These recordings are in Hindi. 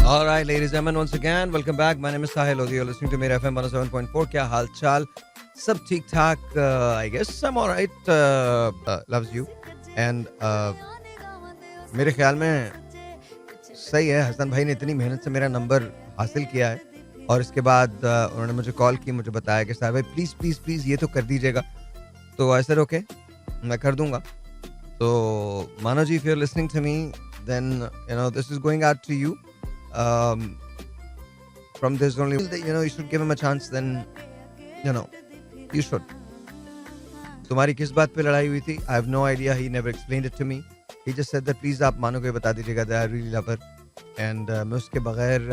All right, ladies and gentlemen, once again, welcome back. My name is Sahil Lodi. You're listening to Mera FM 107.4. क्या हाल चाल? सब ठीक ठाक. I guess I'm all right. Loves you. And मेरे ख्याल में सही है. हसन भाई ने इतनी मेहनत से मेरा नंबर हासिल किया है और इसके बाद उन्होंने मुझे कॉल की, मुझे बताया कि साहब भाई प्लीज़ प्लीज़ प्लीज़ ये तो कर दीजिएगा. तो आई सेड ओके, मैं कर दूंगा. तो मानो जी, if you're listening to me, then this is going out to you. From this only, you should give him a chance. Then you should. तुम्हारी किस बात पे लड़ाई हुई थी? I have no idea. He never explained it to me. He just said that please आप मानो को बता दीजिएगा that I really love her and मैं उसके बगैर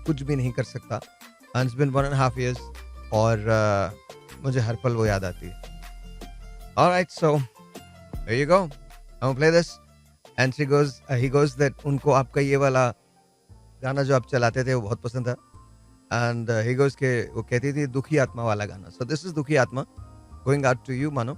कुछ भी नहीं कर सकता. And it's been 1.5 years और मुझे हर पल वो याद आती है. All right, so here you go. I'm gonna play this. And he goes that उनको आपका ये वाला गाना जो आप चलाते थे वो बहुत पसंद था. एंड ही गोस के वो कहती थी दुखी आत्मा वाला गाना. So this is Dukhi Atma going out to you मानो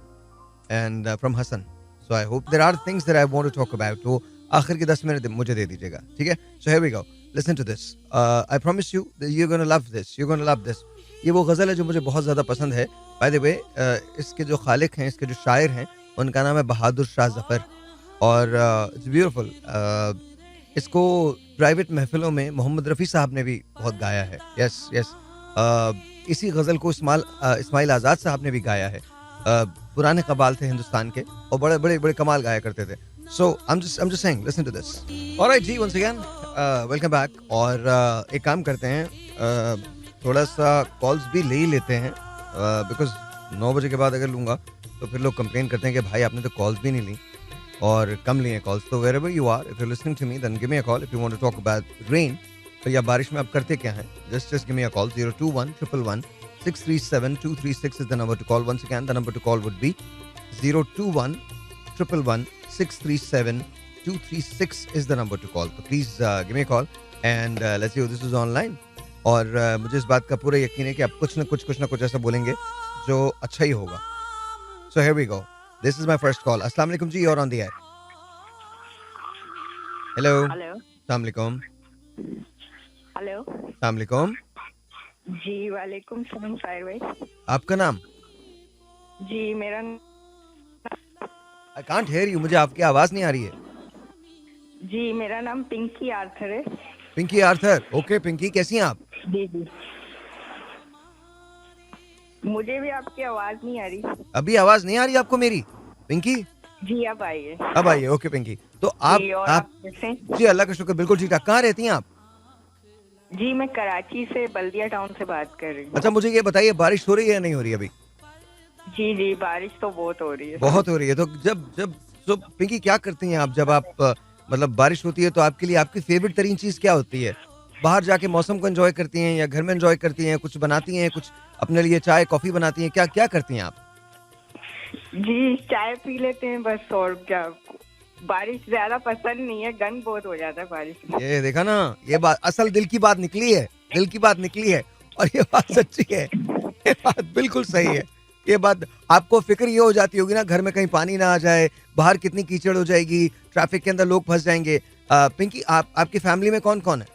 and from Hasan. So I hope there are things that I want to talk about. वो आखिर के 10 मिनट मुझे दे दीजिएगा, ठीक है? So here we go. Listen to this. I promise you that you are gonna love this. You are gonna love this. ये वो गजल है जो मुझे बहुत ज्यादा पसंद है. बाय द वे, इसके जो खालिक हैं, इसके जो शायर हैं, उनका नाम है बहादुर शाह जफर और इट्स ब्यूटीफुल. इसको प्राइवेट महफिलों में मोहम्मद रफ़ी साहब ने भी बहुत गाया है. Yes yes. इसी गज़ल को इस्माइल आज़ाद साहब ने भी गाया है. पुराने कबाल थे हिंदुस्तान के और बड़े बड़े बड़े कमाल गाया करते थे. सो I'm just saying, listen to this. All right ji, once again, welcome back. और एक काम करते हैं, थोड़ा सा कॉल्स भी ले ही लेते हैं बिकॉज 9 बजे के बाद अगर लूँगा तो फिर लोग कंप्लेन करते हैं कि भाई आपने तो कॉल्स भी नहीं ली और कम लिए कॉल्स. तो wherever you are, if you're listening to me, then give me a call if you want to talk about rain. तो या बारिश में आप करते क्या हैं? Just give me a call. 021 111 637 236 is the number to call. Once again, the number to call would be 021 111 637 236 is the number to call. So please give me a call and let's see. This is online. और मुझे इस बात का पूरा यकीन है कि आप कुछ ना कुछ ऐसा बोलेंगे जो अच्छा ही होगा. So here we go. This is my first call. Assalamu alaikum ji, you're on the air. Hello. Hello. Assalamu alaikum. Hello. Assalamu alaikum. जी वालेकुम सलाम साहिर भाई. आपका नाम? जी मेरा I can't hear you. मुझे आपकी आवाज नहीं आ रही है. जी मेरा नाम पिंकी आर्थर है. पिंकी आर्थर. ओके पिंकी, कैसी हैं आप? जी जी. मुझे भी आपकी आवाज नहीं आ रही. अभी आवाज नहीं आ रही आपको मेरी? पिंकी जी अब आइए. अब आइए. ओके पिंकी. तो आप जी, और आप कैसे? जी अल्लाह का शुक्र, बिल्कुल ठीक ठाक. कहाँ रहती हैं आप? जी मैं कराची से बल्दिया टाउन से बात कर रही हूँ. अच्छा मुझे ये बताइए, बारिश हो रही है या नहीं हो रही अभी? जी जी बारिश तो बहुत हो रही है. बहुत हो रही है. तो जब पिंकी क्या करती हैं आप जब आप मतलब बारिश होती है तो आपके लिए आपकी फेवरेट तरीन चीज क्या होती है? बाहर जाके मौसम को एंजॉय करती हैं या घर में एंजॉय करती हैं? कुछ बनाती हैं, कुछ अपने लिए चाय कॉफी बनाती हैं? क्या क्या करती हैं आप? जी चाय पी लेते हैं बस, और क्या. बारिश ज्यादा पसंद नहीं है, गंद बहुत हो जाता है बारिश में. ये देखा ना, ये बात असल दिल की बात निकली है. दिल की बात निकली है और ये बात सच्ची है. ये बात बिल्कुल सही है. ये बात आपको फिक्र ये हो जाती होगी ना, घर में कहीं पानी ना आ जाए, बाहर कितनी कीचड़ हो जाएगी, ट्रैफिक के अंदर लोग फंस जाएंगे. पिंकी आपकी फैमिली में कौन कौन है?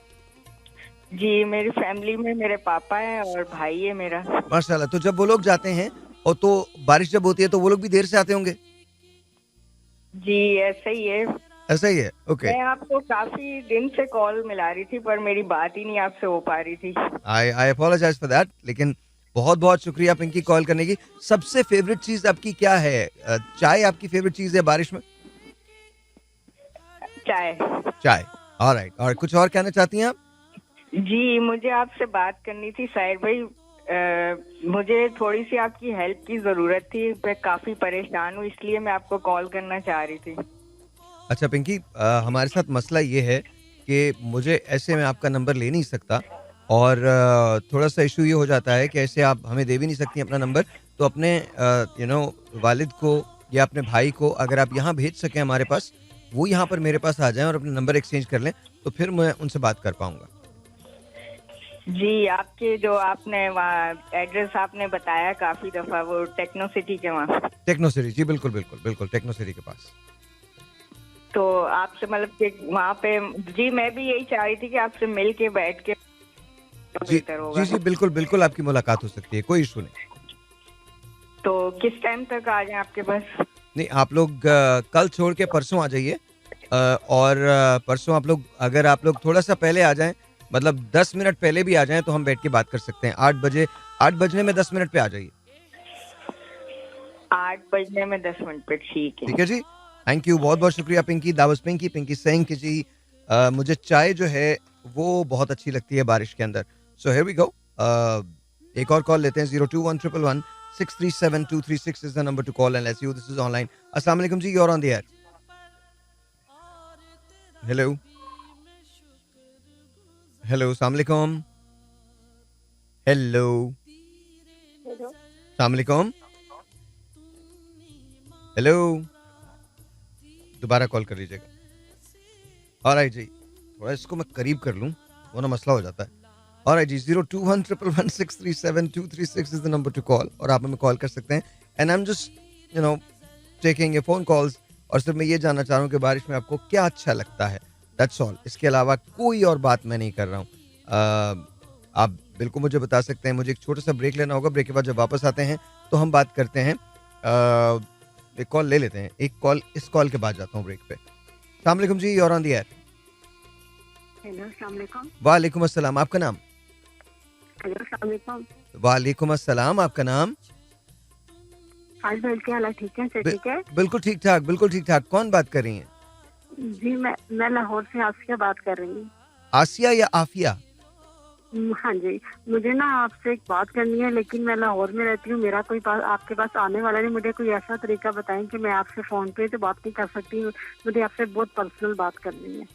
जी मेरी फैमिली में मेरे पापा है और भाई है मेरा. माशाल्लाह. तो जब वो लोग जाते हैं और तो बारिश जब होती है तो वो लोग भी देर से आते होंगे? जी ऐसा ही है. ऐसा ही है. ओके. मैं आपको काफी दिन से कॉल मिला रही थी पर मेरी बात ही नहीं आपसे हो पा रही थी. आई अपोलोजाइज फॉर दैट. लेकिन बहुत बहुत शुक्रिया पिंकी कॉल करने की. सबसे फेवरेट चीज आपकी क्या है? चाय आपकी फेवरेट चीज है बारिश में? चाय. चाय. ऑलराइट. और कुछ और कहना चाहती हैं आप? जी मुझे आपसे बात करनी थी साहिर भाई. मुझे थोड़ी सी आपकी हेल्प की जरूरत थी. मैं काफी परेशान हूँ, इसलिए मैं आपको कॉल करना चाह रही थी. अच्छा पिंकी, हमारे साथ मसला ये है कि मुझे ऐसे में आपका नंबर ले नहीं सकता और थोड़ा सा इशू ये हो जाता है कि ऐसे आप हमें दे भी नहीं सकती अपना नंबर. तो अपने वालिद को या अपने भाई को अगर आप यहाँ भेज सकें हमारे पास, वो यहाँ पर मेरे पास आ जाएं और अपने नंबर एक्सचेंज कर लें तो फिर मैं उनसे बात कर पाऊंगा. जी आपके जो आपने एड्रेस आपने बताया काफी दफा, वो टेक्नो सिटी के वहाँ. Techno city. जी बिल्कुल बिल्कुल बिल्कुल टेक्नो सिटी के पास. तो आपसे मतलब कि वहाँ पे जी मैं भी यही चाह रही थी कि आपसे मिल के बैठ के जी बेहतर होगा। जी जी, बिल्कुल बिल्कुल आपकी मुलाकात हो सकती है, कोई इशू नहीं। तो किस टाइम तक आ जाए आपके पास? नहीं, आप लोग कल छोड़ के परसों आ जाइए। और परसों आप लोग, अगर आप लोग थोड़ा सा पहले आ जाएं, मतलब 10 मिनट पहले भी आ जाएं, तो हम बैठ के बात कर सकते हैं। 8 बजे, 8 बजने में 10 मिनट पे आ जाइए। 8 बजने में 10 मिनट पे, ठीक ठीक है। है जी, थैंक यू, बहुत बहुत शुक्रिया Pinky. That was Pinky, Pinky saying कि जी मुझे चाय जो है वो बहुत अच्छी लगती है बारिश के अंदर। So here we go. एक और कॉल लेते हैं। 02111637236 is the number to call and let's see who this is online. अस्सलाम वालेकुम जी, you are on the air. Hello hello, अस्सलाम वालेकुम। हेलो, अस्सलाम वालेकुम। हेलो, दोबारा कॉल कर लीजिएगा। ऑलराइट जी, थोड़ा इसको मैं करीब कर लूं वरना मसला हो जाता है। ऑलराइट जी, 02111637236 is the number to call, और आप हमें कॉल कर सकते हैं। And I am just taking a phone calls, और सिर्फ मैं ये जानना चाह रहा हूँ कि बारिश में आपको क्या अच्छा लगता है, दैट्स ऑल। इसके अलावा कोई और बात मैं नहीं कर रहा हूँ। आप बिल्कुल मुझे बता सकते हैं। मुझे एक छोटा सा ब्रेक लेना होगा, ब्रेक के बाद जब वापस आते हैं तो हम बात करते हैं। एक कॉल ले लेते हैं, एक कॉल, इस कॉल के बाद जाता हूँ ब्रेक पे। अस्सलाम वालेकुम जी, you are on the air. Hello, अस्सलाम वालेकुम। वालेकुम अस्सलाम, आपका नाम? हेलो, अस्सलाम वालेकुम। वालेकुम अस्सलाम, आपका नाम? हाल भाई, क्या हाल है? ठीक है, सर? ठीक है बिल्कुल ठीक ठाक, बिल्कुल ठीक ठाक। कौन बात कर रही हैं? जी, मैं लाहौर से आसिया बात कर रही हूँ। आसिया या आफिया? हाँ जी, मुझे ना आपसे एक बात करनी है, लेकिन मैं लाहौर में रहती हूँ, मेरा कोई पास आपके पास आने वाला नहीं। मुझे कोई ऐसा तरीका बताएं कि मैं आपसे फोन पे तो बात नहीं कर सकती हूँ। मुझे आपसे बहुत पर्सनल बात करनी है।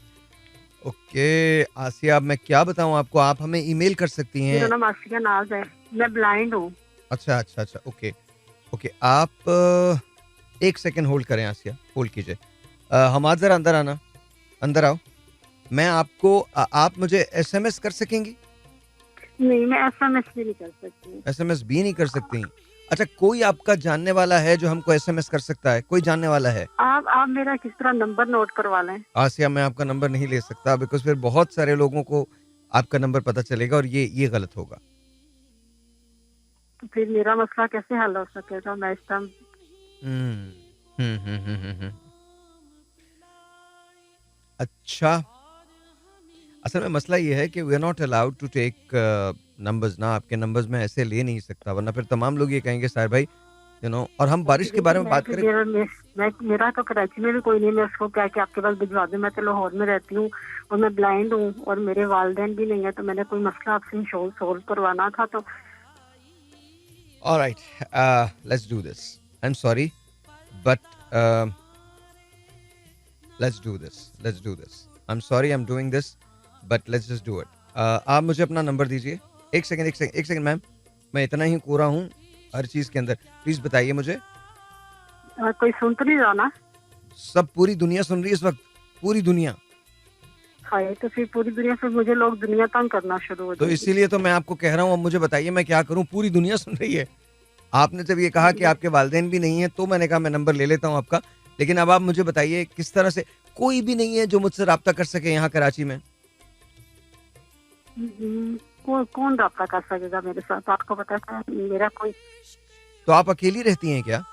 ओके आसिया, अब मैं क्या बताऊं आपको, आप हमें ईमेल कर सकती मेरा हैं। नाम आसिया नाज है, मैं ब्लाइंड हूँ। अच्छा अच्छा अच्छा, ओके ओके। आप एक सेकंड होल्ड करें आसिया, होल्ड कीजिए। हम जरा अंदर आना, अंदर आओ। मैं आपको आप मुझे एसएमएस कर सकेंगी? नहीं, मैं एसएमएस भी नहीं कर सकती। एसएमएस भी नहीं कर सकती? अच्छा, कोई आपका जानने वाला है जो हमको एसएमएस कर सकता है? कोई जानने वाला है? आप मेरा किस तरह नंबर नोट करवा लें। आसिया, मैं आपका नंबर नहीं ले सकता, बिकॉज फिर बहुत सारे लोगों को आपका नंबर पता चलेगा और ये गलत होगा। तो फिर मेरा मसला कैसे हल हो सकेगा? मैं इस टाइम अच्छा, असल में मसला ये है कि we are not allowed to take numbers ना। आपके नंबर्स में ऐसे ले नहीं सकता, वरना फिर तमाम लोग ये कहेंगे साहिर भाई, और हम बारिश के बारे में बात करें। मेरा तो कराची में भी कोई नहीं, मैं उसको क्या कि आपके पास भिजवा दूं। मैं तो लाहौर में रहती हूँ और मैं ब्लाइंड हूँ और मेरे वालिदैन भी नहीं है, तो मैंने कोई मसला आपसे सोल्व करवाना था। तो alright, let's do this. I am sorry but let's do this. I am sorry, I am doing this, but let's just do it. आप मुझे अपना नंबर दीजिए। एक सेकंड मैम, मैं इतना ही कोरा हूँ हर चीज के अंदर, प्लीज बताइए मुझे। कोई सुन तो नहीं रहा ना? सब पूरी दुनिया सुन रही है इस वक्त, पूरी दुनिया। हाँ, तो फिर पूरी दुनिया से मुझे लोग दुनिया तंग करना शुरू हो तो जाएंगे। इसीलिए तो मैं आपको कह रहा हूँ, अब मुझे बताइए मैं क्या करूँ, पूरी दुनिया सुन रही है। आपने जब ये कहा कि आपके वालिदैन भी नहीं है, तो मैंने कहा मैं नंबर ले लेता हूँ आपका। लेकिन अब आप मुझे बताइए किस तरह से, कोई भी नहीं है जो मुझसे राब्ता कर सके यहाँ कराची में? कौन रब्ता कर सकेगा मेरे साथ? आपको पता है मेरा कोई तो आप अकेली रहती हैं क्या?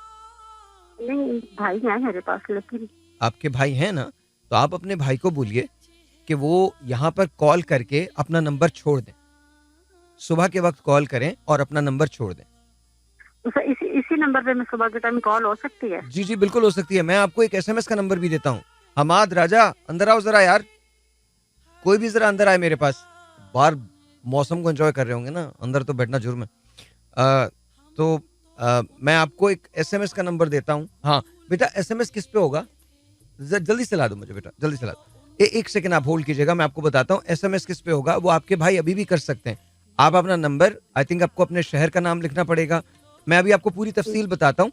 नहीं, भाई है मेरे पास, लेकिन आपके भाई हैं ना, तो आप अपने भाई को बोलिए कि वो यहाँ पर कॉल करके अपना नंबर छोड़ दें। सुबह के वक्त कॉल करें और अपना नंबर छोड़ दें। इसी नंबर पे मैं सुबह के टाइम कॉल हो सकती है? जी जी बिल्कुल हो सकती है। मैं आपको एक एसएमएस का नंबर भी देता हूँ। हमाद राजा, अंदर आओ जरा यार, कोई भी जरा अंदर आए मेरे पास। बाहर मौसम को एंजॉय कर रहे होंगे ना, अंदर तो बैठना जुर्म है। मैं आपको एक एसएमएस का नंबर देता हूँ। हाँ बेटा, एसएमएस किस पे होगा? जल्दी से ला दो मुझे बेटा, जल्दी से ला दो। एक सेकंड आप होल्ड कीजिएगा, मैं आपको बताता हूँ एसएमएस किस पे होगा। वो आपके भाई अभी भी कर सकते हैं। आप अपना नंबर, आई थिंक आपको अपने शहर का नाम लिखना पड़ेगा। मैं अभी आपको पूरी तफसील बताता हूँ,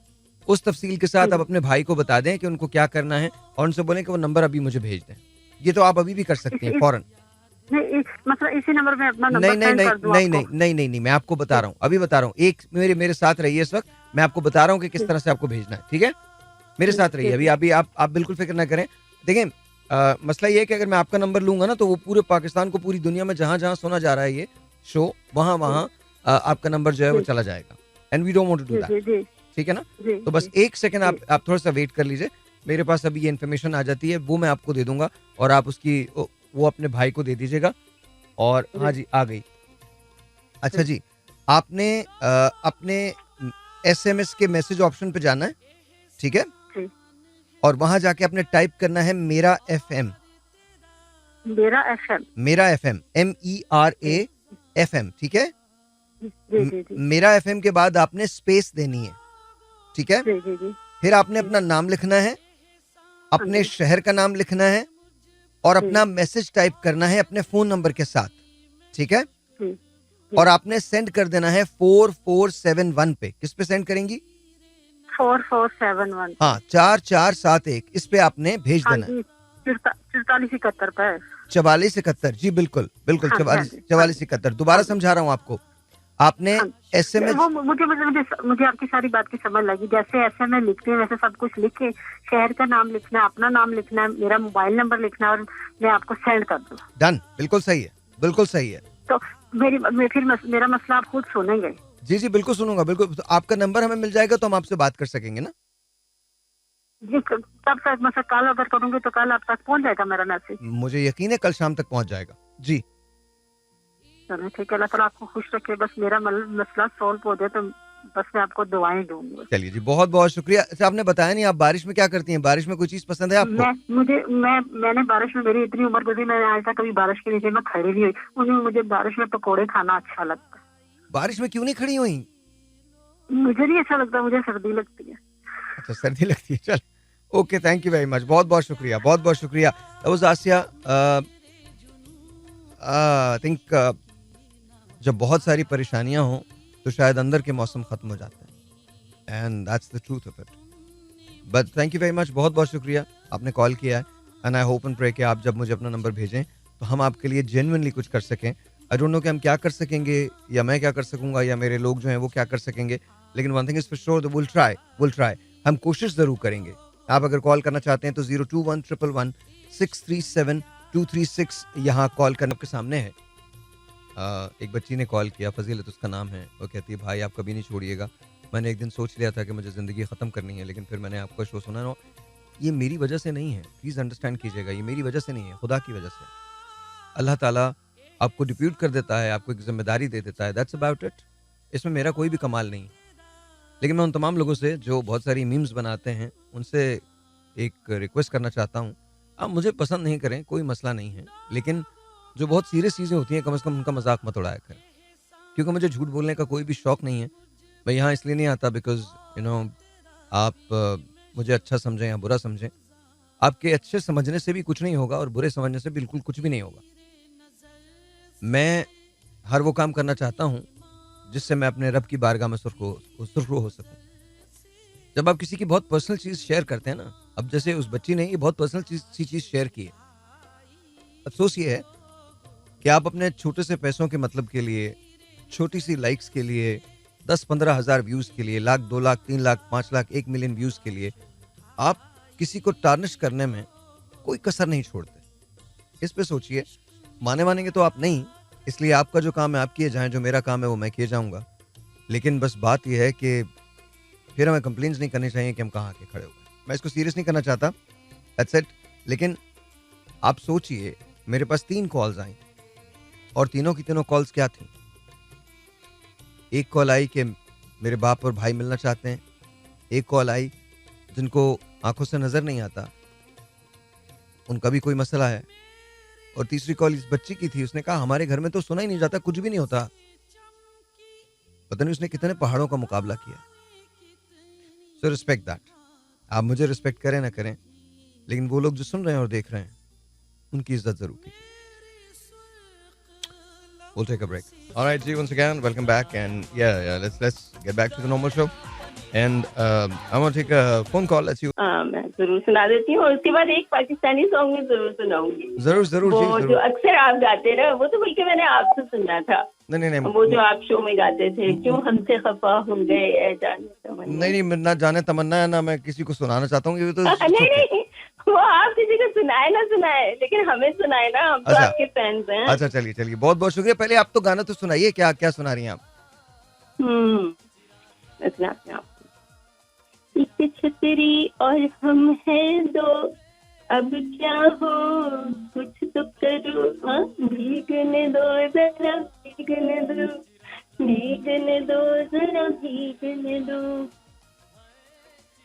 उस तफसील के साथ आप अपने भाई को बता दें कि उनको क्या करना है, और उनसे बोलें कि वो नंबर अभी मुझे भेज दें। ये तो आप अभी भी कर सकती हैं फौरन। मतलब इसी नंबर में अपना नंबर नहीं नहीं सेंड नहीं कर दूं नहीं आपको? नहीं नहीं नहीं नहीं, मैं आपको बता रहा हूँ, अभी बता रहा हूँ। एक मेरे साथ रहिए इस वक्त, मैं आपको बता रहा हूँ कि किस तरह से आपको भेजना है, ठीक है? मेरे साथ रहिए अभी। अभी आप बिल्कुल फिक्र ना करें। देखें मसला ये है कि अगर मैं आपका नंबर लूंगा ना तो वो पूरे पाकिस्तान को, पूरी दुनिया में जहां जहां सुना जा रहा है ये शो, वहां वहां आपका नंबर जो है वो जी। चला जाएगा, and we don't want to do जी दैट, जी जी ठीक है ना? जी तो बस जी एक सेकंड आप थोड़ा सा वेट कर लीजिए, मेरे पास अभी ये इन्फॉर्मेशन आ जाती है, वो मैं आपको दे दूंगा और आप उसकी वो अपने भाई को दे दीजिएगा। और जी हाँ जी, आ गई। अच्छा जी जी, आपने अपने SMS के मैसेज ऑप्शन पे जाना है, ठीक है? जी। और वहां जाके आपने टाइप करना है मेरा FM, मेरा FM। मेरा FM, MERA जी FM, ठीक है? जी जी जी मेरा FM के बाद आपने स्पेस देनी है, ठीक है? जी जी जी फिर आपने जी। अपना नाम लिखना है, हाँ अपने जी शहर का नाम लिखना है और जी अपना मैसेज टाइप करना है अपने फोन नंबर के साथ, ठीक है? जी और जी। आपने सेंड कर देना है 4471 पे। किस पे सेंड करेंगी? 4471। हाँ, 4471, इस पे आपने भेज हाँ देना है। जी, 4471 पे। 4471, जी बिल्कुल बिल्कुल, हाँ जी हाँ 44 जी हाँ जी 4471। दोबारा हाँ जी समझा रहा हूँ आपको, आपने हाँ जी। SMS, वो मुझे मुझे मुझे मुझे आपकी सारी बात की समझ लगी। जैसे SMS लिखते हैं वैसे सब कुछ लिख के शहर का नाम लिखना है, अपना नाम लिखना है, मेरा मोबाइल नंबर लिखना है और मैं आपको सेंड कर दूँ। डन, बिल्कुल सही है, बिल्कुल सही है। तो मेरा मसला आप खुद सुनेंगे। जी जी बिल्कुल सुनूंगा, बिल्कुल। तो आपका नंबर हमें मिल जाएगा तो हम आपसे बात कर सकेंगे ना? जी तब तक मतलब कल अगर करूँगी तो कल आप तक पहुँच जाएगा मेरा मैसेज। मुझे यकीन है कल शाम तक पहुंच जाएगा जी। चलो ठीक है, अल्लाह ताला आपको खुश रखे। बस मेरा मसला सॉल्व हो जाए तो बस मैं आपको दुआएं दूंगी। चलिए जी, बहुत बहुत शुक्रिया। अच्छा, आपने बताया नहीं आप बारिश में क्या करती हैं? बारिश में कोई चीज पसंद है आपको? मैंने बारिश में, मेरी इतनी उम्र गुजरी, मैंने आज तक कभी बारिश के नीचे मैं खड़ी नहीं हुई। मुझे बारिश में पकोड़े खाना अच्छा लगता है। बारिश में क्यों नहीं खड़ी हुई? मुझे नहीं अच्छा लगता, मुझे सर्दी लगती है। अच्छा, सर्दी लगती है। चल, okay, thank you very much, बहुत बहुत शुक्रिया, बहुत बहुत शुक्रिया। That was Asiya. I think जब बहुत सारी परेशानियां हों तो शायद अंदर के मौसम खत्म हो जाते हैं, and that's the truth of it. But thank you very much, बहुत बहुत शुक्रिया, आपने कॉल किया है, and I hope and pray कि आप जब मुझे अपना नंबर भेजें तो हम आपके लिए जेन्युइनली कुछ कर सकें। आई डोंट नो कि हम क्या कर सकेंगे, या मैं क्या कर सकूंगा, या मेरे लोग जो हैं वो क्या कर सकेंगे, लेकिन one thing is for sure, will try, हम कोशिश जरूर करेंगे। आप अगर कॉल करना चाहते हैं तो 02111637236 यहाँ कॉल करने के सामने है। एक बच्ची ने कॉल किया, फजीलत उसका नाम है, वो कहती है भाई आप कभी नहीं छोड़िएगा। मैंने एक दिन सोच लिया था कि मुझे ज़िंदगी ख़त्म करनी है, लेकिन फिर मैंने आपका शो सुना ना, ये मेरी वजह से नहीं है, प्लीज़ अंडरस्टैंड कीजिएगा, ये मेरी वजह से नहीं है, खुदा की वजह से। अल्लाह ताला आपको डिप्यूट कर देता है, आपको एक जिम्मेदारी दे देता है, दैट्स अबाउट इट। इसमें मेरा कोई भी कमाल नहीं। लेकिन मैं उन तमाम लोगों से जो बहुत सारी मीम्स बनाते हैं, उनसे एक रिक्वेस्ट करना चाहता हूँ, आप मुझे पसंद नहीं करें, कोई मसला नहीं है, लेकिन जो बहुत सीरियस चीज़ें होती हैं कम से कम उनका मजाक मत उड़ाया करें, क्योंकि मुझे झूठ बोलने का कोई भी शौक नहीं है। मैं यहाँ इसलिए नहीं आता बिकॉज यू नो आप मुझे अच्छा समझें या बुरा समझें, आपके अच्छे समझने से भी कुछ नहीं होगा और बुरे समझने से बिल्कुल कुछ भी नहीं होगा। मैं हर वो काम करना चाहता हूँ जिससे मैं अपने रब की बारगाह में सुरखरू हो सकूँ। जब आप किसी की बहुत पर्सनल चीज़ शेयर करते हैं ना, अब जैसे उस बच्ची ने ये बहुत पर्सनल चीज़ शेयर की है, अफसोस ये है कि आप अपने छोटे से पैसों के मतलब के लिए, छोटी सी लाइक्स के लिए, 10-15 हज़ार व्यूज़ के लिए, लाख, 2 लाख, 3 लाख, 5 लाख, 1 मिलियन व्यूज़ के लिए आप किसी को टार्निश करने में कोई कसर नहीं छोड़ते। इस पे सोचिए, मानेंगे तो आप नहीं, इसलिए आपका जो काम है आप किए जाएं, जो मेरा काम है वो मैं किए जाऊंगा। लेकिन बस बात यह है कि फिर हमें कंप्लेंट्स नहीं करनी चाहिए कि हम कहाँ आके खड़े हो गए। मैं इसको सीरियस नहीं करना चाहता, दैट्स इट। लेकिन आप सोचिए, मेरे पास 3 कॉल्स आई और तीनों की तीनों कॉल्स क्या थी? एक कॉल आई कि मेरे बाप और भाई मिलना चाहते हैं, एक कॉल आई जिनको आंखों से नजर नहीं आता, उनका भी कोई मसला है, और तीसरी कॉल इस बच्ची की थी, उसने कहा हमारे घर में तो सुना ही नहीं जाता, कुछ भी नहीं होता। पता नहीं उसने कितने पहाड़ों का मुकाबला किया। So respect that. आप मुझे रिस्पेक्ट करें ना करें, लेकिन वो लोग जो सुन रहे हैं और देख रहे हैं उनकी इज्जत जरूर कीजिए। We'll take a break. All right, G, once again, welcome back, and let's get back to the normal show. And I'm gonna take a phone call. Let's you. मैं जरूर सुना देती हूँ, और उसके बाद एक पाकिस्तानी सॉन्ग में जरूर सुनाऊंगी। जरूर जरूर जी, वो जरूर। जो अक्सर आप गाते रहे, वो तो बल्कि मैंने आपसे सुना था। नहीं वो जो आप शो में गाते थे, क्यों हमसे खफा हो गए ए जाने तमन्ना। नहीं, ना जाने तमन्ना है, ना मैं किसी को सुनाना चाहता हूँ, ये तो नहीं, वो आप किसी को सुनाए ना सुनाए, लेकिन हमें सुनाए ना, हम तो अच्छा। आपके फैंस हैं। अच्छा चलिए चलिए, बहुत बहुत शुक्रिया। पहले आप तो गाना तो सुनाइए, क्या क्या सुना रही हैं आप? इतना अपने आप एक छतरी और हम हैं दो, अब क्या हो कुछ तो करो, हाँ भीगने दो जरा, भीगने दो, भीगने दो जरा, भीगने दो।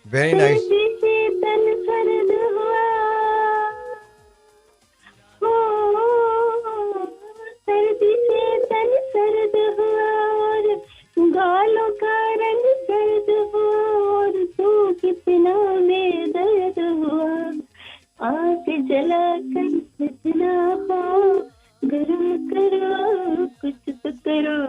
Very nice. सर्दी से तन सर्द हुआ, हो सर्दी से तन सर्द हुआ, और गालों का रंग सर्द हुआ, और तू कितना बेदर्द हुआ, आग जला कर कितना पाओ, गरम करो कुछ तो करो,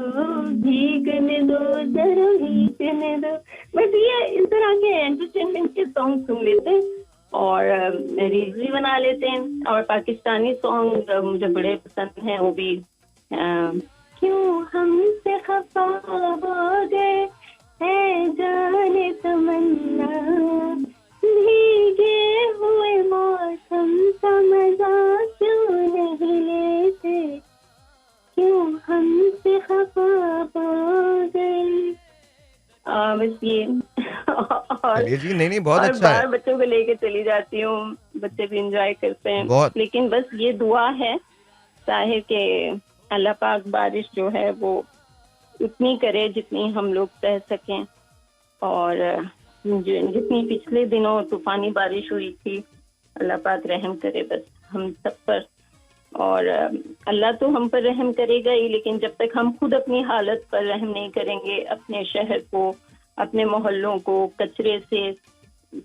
भीगने दो जरा, भीगने दो। बस ये इस तरह के एंटरटेनमेंट के सॉन्ग सुन लेते हैं और रील्स भी बना लेते हैं। और पाकिस्तानी सॉन्ग मुझे बड़े पसंद हैं, वो भी क्यों हमसे खफा हो गए है जाने तमन्ना, भीगे हुए मौसम का मजा क्यों नहीं लेते, क्यों हमसे खफा हो गए। बस ये और चलिए जी, नहीं नहीं, बहुत और अच्छा है। बाहर बच्चों को लेके चली जाती हूँ, बच्चे भी एंजॉय करते हैं बहुत। लेकिन बस ये दुआ है साहिर के अल्लाह पाक बारिश जो है वो उतनी करे जितनी हम लोग सह सकें, और जितनी पिछले दिनों तूफानी बारिश हुई थी, अल्लाह पाक रहम करे बस हम सब पर। और अल्लाह तो हम पर रहम करेगा ही, लेकिन जब तक हम खुद अपनी हालत पर रहम नहीं करेंगे, अपने शहर को, अपने मोहल्लों को कचरे से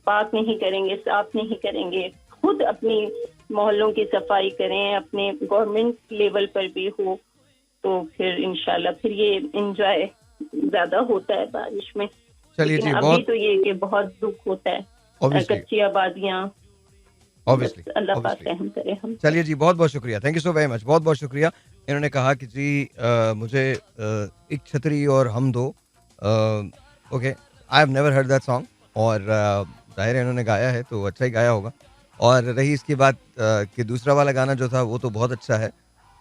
पाक नहीं करेंगे, साफ नहीं करेंगे, खुद अपनी मोहल्लों की सफाई करें, अपने गवर्नमेंट लेवल पर भी हो, तो फिर इंशाल्लाह फिर ये एंजॉय ज्यादा होता है बारिश में। चलिए जी, लेकिन अभी बहुत तो ये कि बहुत दुख होता है, Obviously. कच्ची आबादियाँ, ऑब्वियसली अल्लाह पाक रहम करे हम। चलिए जी, बहुत बहुत शुक्रिया, thank you so very much, बहुत बहुत शुक्रिया। इन्होंने कहा कि जी मुझे एक छतरी और हम दो, okay, I have never heard that song, और जाहिर है इन्होंने गाया है तो अच्छा ही गाया होगा। और रही इसकी बात कि दूसरा वाला गाना जो था वो तो बहुत अच्छा है,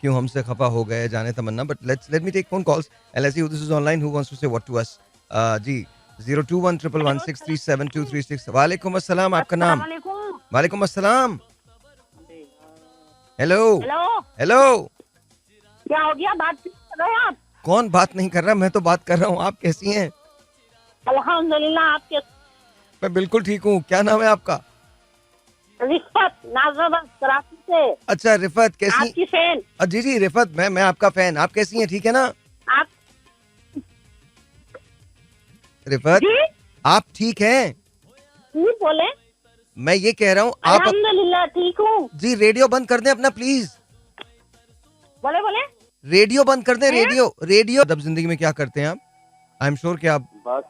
क्यों हमसे खफा हो गए जाने तमन्ना। But let me take phone calls and let's see who this is online who wants to say what to us. जी 021111637236। वालेकुम अस्सलाम, आपका नाम? वालेकुम अस्सलाम। Hello hello, hello. क्या हो गया? बात कर रहे हैं आप? कौन बात नहीं कर रहा? मैं तो बात कर रहा हूँ। आप कैसी हैं? अल्हम्दुलिल्लाह, आपके मैं बिल्कुल ठीक हूँ। क्या नाम है आपका? रिफत नाजराबाद कराची से, अच्छा रिफत, कैसी? आपकी फैन। जी जी रिफत, मैं आपका फैन। आप कैसी हैं? ठीक है ना आप रिफत? जी आप ठीक हैं? नहीं बोले? मैं ये कह रहा हूँ आप अल्हम्दुलिल्लाह ठीक हूँ। जी रेडियो बंद कर दें अपना प्लीज। बोले बोले? रेडियो बंद कर दें, रेडियो। अब जिंदगी में क्या करते हैं आप? आई एम श्योर कि आप बस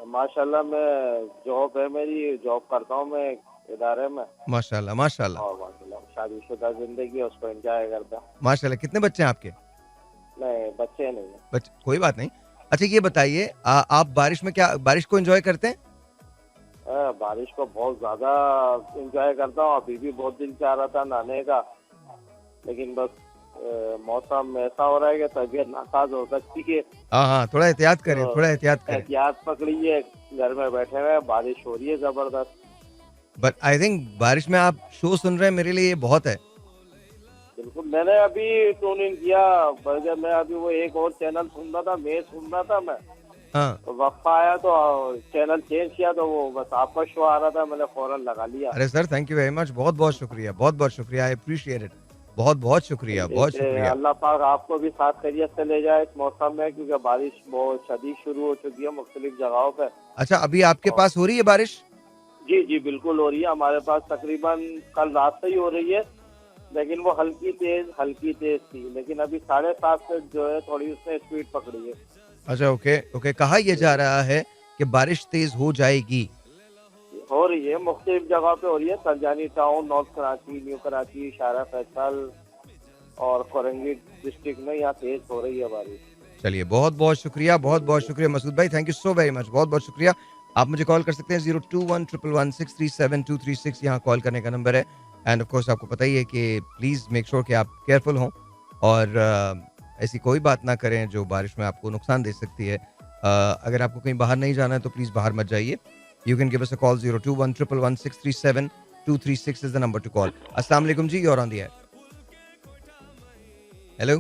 माशाल्लाह, मैं जॉब है मेरी, जॉब करता हूँ मैं इदारे में, माशाल्लाह माशाल्लाह और माशाल्लाह शादीशुदा जिंदगी है, उसको एंजॉय करता हूँ। माशाल्लाह। कितने बच्चे हैं आपके? नहीं, बच्चे नहीं है। बच्चे, कोई बात नहीं। अच्छा ये बताइए, आप बारिश में क्या, बारिश को एंजॉय करते हैं? बारिश को बहुत ज्यादा एंजॉय करता हूँ। अभी भी बहुत दिल चाह रहा था नहाने का, लेकिन बस मौसम ऐसा हो रहा है कि तबीयत नासाज हो सकती है। हाँ, थोड़ा एहतियात करें, थोड़ा एहतियात करें। एहतियात पकड़िए, घर में बैठे हुए, बारिश हो रही है जबरदस्त। बट आई थिंक बारिश में आप शो सुन रहे हैं, मेरे लिए ये बहुत है। बिल्कुल, मैंने अभी ट्यून इन किया, बल्कि मैं अभी वो एक और चैनल सुन रहा था, मैं सुन रहा था मैं, हाँ तो वक्फा आया तो चैनल चेंज किया, तो वो बस आपका शो आ रहा था, मैंने फौरन लगा लिया। अरे sir, thank you very much, बहुत बहुत शुक्रिया, बहुत बहुत शुक्रिया, आई अप्रिशिएट इट, बहुत बहुत शुक्रिया, बहुत शुक्रिया। अल्लाह पाक आपको भी साथ खैरियत से ले जाए इस मौसम में, क्योंकि बारिश बहुत शदीद शुरू हो चुकी है मुख्तलिफ जगहों पे। अच्छा, अभी आपके पास हो रही है बारिश? जी जी बिल्कुल हो रही है, हमारे पास तकरीबन कल रात से ही हो रही है, लेकिन वो हल्की तेज थी, लेकिन अभी 7:30 से जो है थोड़ी उसने स्पीड पकड़ी है। अच्छा, ओके। कहा यह जा रहा है कि बारिश तेज हो जाएगी? हो रही है, मुख्तलिफ जगह पे हो रही है, Sarjani town, north Karachi, new Karachi, शारा फैसल और कोरंगी डिस्ट्रिक्ट में यहाँ तेज हो रही है बारिश। चलिए, बहुत बहुत शुक्रिया, बहुत बहुत शुक्रिया मसूद भाई, thank you so very much, बहुत बहुत शुक्रिया। आप मुझे कॉल कर सकते हैं 02111637236, यहाँ कॉल करने का नंबर है। एंड ऑफ कोर्स आपको पता ही है कि प्लीज़ मेक श्योर कि आप केयरफुल हों और ऐसी कोई बात ना करें जो बारिश में आपको नुकसान दे सकती है। अगर आपको कहीं बाहर नहीं जाना है तो प्लीज़ बाहर मत जाइए। You can give us a call 02111637236 is the number to call. अस्सलाम वालेकुम जी, you're on the air। Hello,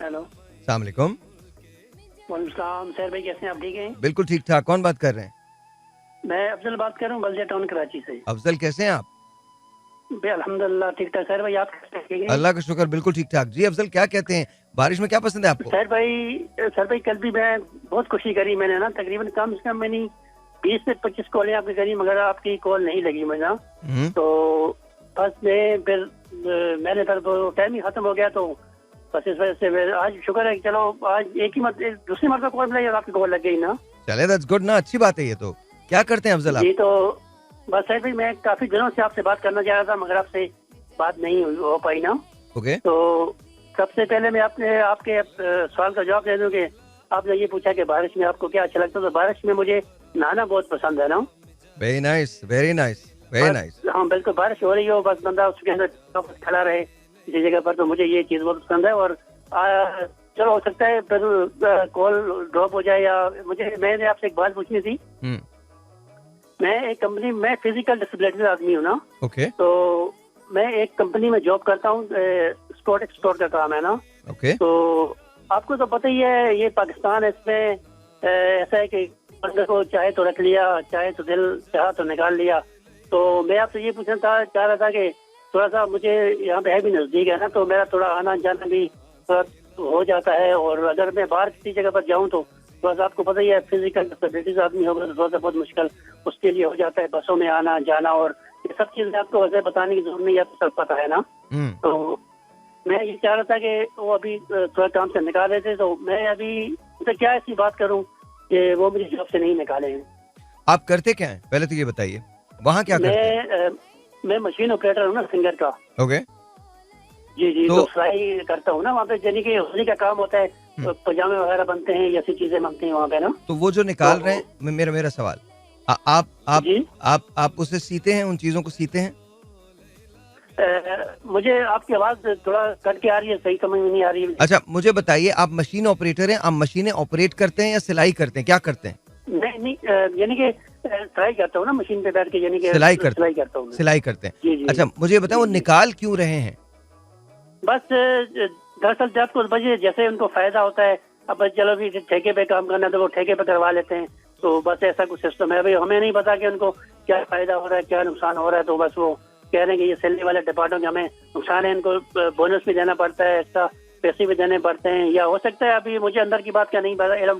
hello, अस्सलाम वालेकुम। वालेकुम सर भाई, कैसे हैं आप? ठीक हैं? बिल्कुल ठीक ठाक। कौन बात कर रहे हैं? मैं अफजल बात कर रहा हूँ, बल्दिया टाउन कराची से। अफजल, कैसे हैं आप? भाई अल्हम्दुलिल्लाह ठीक ठाक। सर भाई आप कैसे हैं? ठीक हैं? अल्लाह का शुक्र, बिल्कुल ठीक ठाक। जी अफजल, क्या कहते हैं, बारिश में क्या पसंद है आपको? सर भाई कल भी मैं बहुत कोशिश करी मैंने ना, तकरीबन कम से कम मैंने 20 से 25 कॉलें आपकी करी, मगर आपकी कॉल नहीं लगी मुझे ना। तो बस मैंने फिर वो टाइम ही खत्म हो गया, तो बस इस वजह से मैं आज शुक्र है कि चलो आज दूसरी मरतबा कॉल मिला और आपकी कॉल लग गई ना। चले, दैट्स गुड ना, अच्छी बात है ये तो। क्या करते हैं अफजल आप? जी तो बस सर भाई मैं काफी दिनों से आपसे बात करना चाह रहा था, मगर आपसे बात नहीं हो पाई ना। ओके। तो सबसे पहले मैं आपके सवाल का जवाब दे दूं कि आपने ये पूछा कि बारिश में आपको क्या अच्छा लगता है। तो बारिश में मुझे नहाना बहुत पसंद है ना। Very nice, very nice, very nice. हाँ बिल्कुल, बारिश हो रही हो, बस बंदा उसके अंदर खड़ा रहे किसी जगह पर, तो मुझे ये चीज बहुत पसंद है। और चलो हो सकता है फिर कॉल ड्रॉप हो जाए, या मैंने आपसे एक बात पूछनी थी। मैं फिजिकल डिसेबिलिटी आदमी हूँ ना। ओके। तो मैं एक कंपनी में जॉब करता हूँ, एक्सपोर्ट का काम है ना। ओके। तो आपको तो पता ही है ये पाकिस्तान है, इसमें ऐसा है कि बंदे को चाहे तो रख लिया, चाहे तो दिल चाहा तो निकाल लिया। तो मैं आपसे ये पूछना चाह रहा था कि थोड़ा सा मुझे यहाँ पे है भी नजदीक है ना, तो मेरा थोड़ा आना जाना भी थोड़ा हो जाता है। और अगर मैं बाहर किसी जगह पर जाऊँ तो थोड़ा सा आपको पता ही है फिजिकल डिसेबिलिटीज आदमी होगा तो थोड़ा सा बहुत मुश्किल उसके लिए हो जाता है, बसों में आना जाना। और ये सब चीजें आपको वैसे बताने की जरूरत नहीं है, आपको सब पता है ना। तो मैं ये चाह रहा था कि वो अभी थोड़ा काम से निकाल रहे थे, तो मैं अभी उनसे क्या ऐसी बात करूं कि वो मुझे जॉब से नहीं निकाले हैं। आप करते क्या हैं, पहले तो ये बताइए, वहाँ क्या करते हैं? मैं मशीन ऑपरेटर हूँ ना, सिंगर का। ओके। जी तो सिलाई करता हूँ ना वहाँ पे, यानी कि होली का काम होता है, पजामे वगैरह बनते हैं, ऐसी चीजें बनती हैं वहाँ पे ना। तो वो जो निकाल रहे हैं, मेरा सवाल, आप उसे सीते हैं, उन चीजों को सीते हैं? मुझे आपकी आवाज थोड़ा कट के आ रही है, सही समझ में नहीं आ रही है। अच्छा मुझे बताइए, आप मशीन ऑपरेटर हैं, आप मशीनें ऑपरेट करते हैं या सिलाई करते हैं, क्या करते हैं? नहीं, यानी कि सिलाई करता हूँ ना, मशीन पे बैठ के, यानी कि सिलाई करता हूँ। सिलाई करते हैं। जी। अच्छा मुझे बताओ, वो निकाल क्यों रहे हैं? बस दरअसल जब कुछ बजे जैसे उनको फायदा होता है, अब चलो भी ठेके पे काम करना है तो वो ठेके पे करवा लेते हैं। तो बस ऐसा कुछ सिस्टम है। भाई हमें नहीं पता कि उनको क्या फायदा हो रहा है, क्या नुकसान हो रहा है। तो बस वो कह रहे हैं कि ये सैलरी वाले डिपार्टमेंट में हमें नुकसान है, इनको बोनस भी देना पड़ता है, एक्स्ट्रा पैसे भी देने पड़ते हैं। या हो सकता है अभी मुझे अंदर की बात का नहीं पता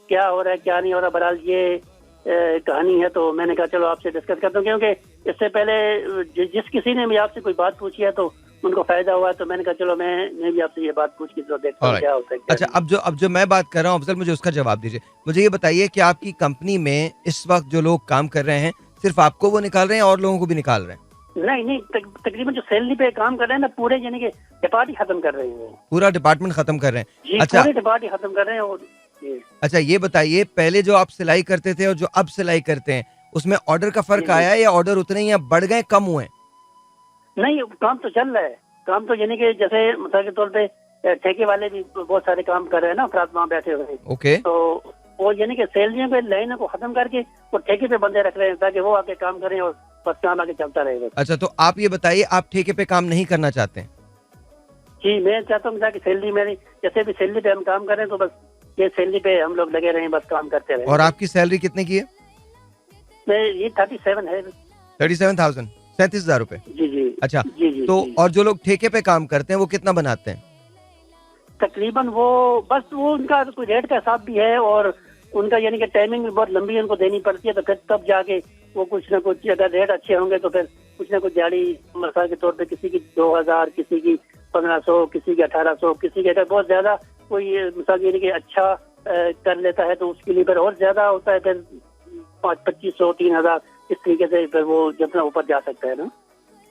क्या हो रहा है क्या नहीं हो रहा, बहरहाल ये कहानी है। तो मैंने कहा चलो आपसे डिस्कस करता हूँ, क्योंकि इससे पहले जिस किसी ने भी आपसे कोई बात पूछी है तो उनको फायदा हुआ, तो मैंने कहा चलो मैं भी आपसे ये बात पूछ के देखता हूँ क्या होता है। अच्छा अब जो मैं बात कर रहा हूँ अफजल, मुझे उसका जवाब दीजिए। मुझे ये बताइए कि आपकी कंपनी में इस वक्त जो लोग काम कर रहे हैं, सिर्फ आपको वो निकाल रहे हैं और लोगों को भी निकाल रहे हैं? नहीं, तकरीबन जो सैलरी पे काम कर रहे हैं ना, पूरे यानी कि डिपार्टमेंट खत्म कर रहे हैं। पूरा डिपार्टमेंट खत्म कर रहे हैं? अच्छा, पूरे डिपार्टमेंट खत्म कर रहे हैं। और अच्छा ये बताइए, पहले जो आप सिलाई करते थे और जो अब सिलाई करते हैं, उसमें ऑर्डर का फर्क आया है या ऑर्डर उतने ही बढ़ गए, कम हुए? नहीं, काम तो चल रहा है। काम तो यानी कि जैसे मिसाल के तौर पे ठेके वाले भी बहुत सारे काम कर रहे हैं ना, अफराद वहाँ बैठे हुए हैं। ओके। तो वो यानी कि सैलरियों पे लाइनों को खत्म करके वो ठेके पे बंदे रख रहे हैं ताकि वो आके काम करें और बस काम आगे चलता रहेगा। अच्छा तो आप ये बताइए, आप ठेके पे काम नहीं करना चाहते हैं? जी मैं चाहता हूँ ताकि सैलरी मेरी, जैसे भी सैलरी पे हम काम करें तो बस ये सैलरी पे हम लोग लगे रहे, बस काम करते रहे। और आपकी सैलरी कितने की है? ये 37 है। 37,000, 37,000 रुपए। जी। अच्छा जी। तो और जो लोग ठेके पे काम करते हैं वो कितना बनाते हैं? तकरीबन वो उनका कोई रेट का हिसाब भी है, और उनका यानी कि टाइमिंग भी बहुत लंबी उनको देनी पड़ती है। तो फिर तब जाके वो कुछ ना कुछ, अगर रेट अच्छे होंगे तो फिर कुछ ना कुछ दिहाड़ी मिसाल के तौर पे किसी की 2,000, किसी की 1,500, किसी की 1,800, किसी के अगर बहुत ज्यादा कोई मिसाल यानी कि अच्छा कर लेता है तो उसके लिए फिर और ज्यादा होता है, फिर 2,500, 3,000 इस तरीके से फिर वो जितना ऊपर जा सकता है ना।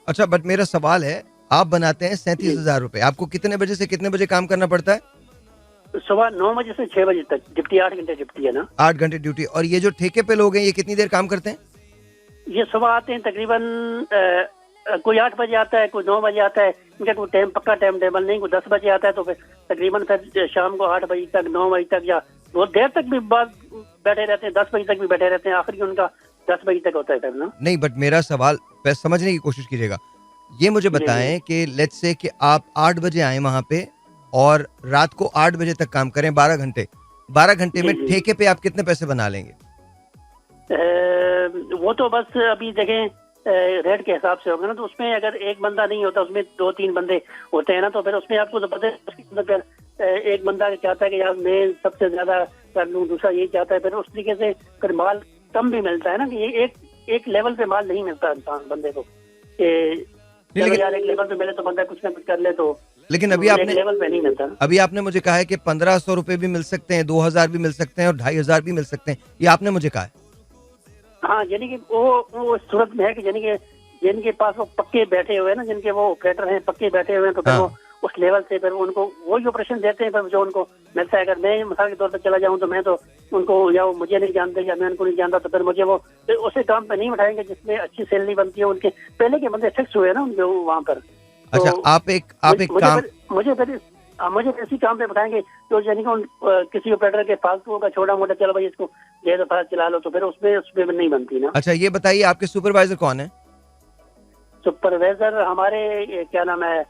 अच्छा बट मेरा सवाल है, आप बनाते हैं 37,000 रुपए, आपको कितने बजे से कितने बजे काम करना पड़ता है? सुबह 9 बजे से 6 बजे तक ड्यूटी, 8 घंटे ड्यूटी है ना। 8 घंटे ड्यूटी। और ये जो ठेके पे लोग हैं ये कितनी देर काम करते हैं? ये सुबह आते हैं तकरीबन कोई 8 बजे आता है, कोई 9 बजे आता है, इनका कोई टाइम पक्का टाइम टेबल नहीं, कोई 10 बजे आता है, तो फिर तकरीबन फिर शाम को 8 बजे तक, 9 बजे तक, या बहुत देर तक भी बाद बैठे रहते हैं, 10 बजे तक भी बैठे रहते हैं, आखिरी उनका 10 बजे तक होता है फिर ना। नहीं, बट मेरा सवाल समझने की कोशिश कीजिएगा। ये मुझे बताएं कि लेट्स से कि आप 8 बजे आए वहां पे और रात को 8 बजे तक काम करें 12 घंटे, 12 घंटे में जी, जी। ठेके पे आप कितने पैसे बना लेंगे? वो तो बस अभी देखें रेट के हिसाब से होगा ना, तो उसमें अगर एक बंदा नहीं होता, उसमें 2-3 बंदे होते हैं ना, तो फिर उसमें आपको तो पता है उसके अंदर फिर एक बंदा चाहता है कि यार मैं सबसे ज्यादा कर लूँ, दूसरा ये चाहता है, फिर उस तरीके से फिर माल कम भी मिलता है ना, कि ये एक लेवल पे माल नहीं मिलता इंसान बंदे को कि चलो यार एक लेवल पे मिले तो बंदा कुछ ना कुछ कर ले, तो लेकिन अभी एक आपने लेवल पे नहीं मिलता ना। अभी आपने मुझे कहा है कि 1500 रुपए भी मिल सकते हैं, 2000 भी मिल सकते हैं और 2500 भी मिल सकते हैं, ये आपने मुझे कहा है। हाँ, यानी कि वो सूरत में है कि यानी कि जिनके पास वो पक्के बैठे हुए हैं ना, जिनके वो ऑपरेटर हैं पक्के बैठे हुए हैं, तो फिर हाँ। वो उस लेवल से फिर उनको वही ऑपरेशन देते हैं, फिर जो उनको मिलता है। अगर मैं मिसाल के तौर पर चला जाऊं तो मैं तो उनको, या वो मुझे नहीं जानते या मैं उनको नहीं जानता, तो फिर मुझे वो फिर उसे काम पे नहीं उठाएंगे जिसमें अच्छी सैलरी बनती है। उनके पहले के बंदे फिक्स हुए हैं ना उनके वहाँ पर। अच्छा, तो आप एक काम, मुझे फिर इसी काम पे बताएंगे तो यानी कि किसी ऑपरेटर के फालतू का छोटा मोटा, चलो भाई इसको दे दो फास्ट चला लो, तो फिर उसमें नहीं बनती ना। अच्छा ये बताइए आपके सुपरवाइजर कौन है? सुपरवाइजर हमारे क्या नाम है,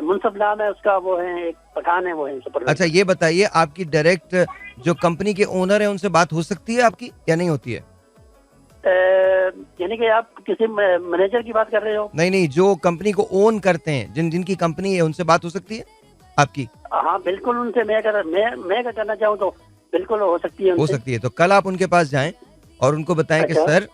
मुनसब नाम है उसका, वो है एक पठान है, वो है सुपरवाइजर। अच्छा ये बताइए आपकी डायरेक्ट जो कंपनी के ओनर है उनसे बात हो सकती है आपकी या नहीं होती है? यानी कि आप किसी मैनेजर की बात कर रहे हो? नहीं, जो कंपनी को ओन करते हैं, जिनकी कंपनी है, उनसे बात हो सकती है आपकी? हाँ बिल्कुल, उनसे मैं अगर करना चाहूँ तो बिल्कुल हो सकती है हो उनसे। सकती है। तो कल आप उनके पास जाएं और उनको बताएं कि अच्छा। सर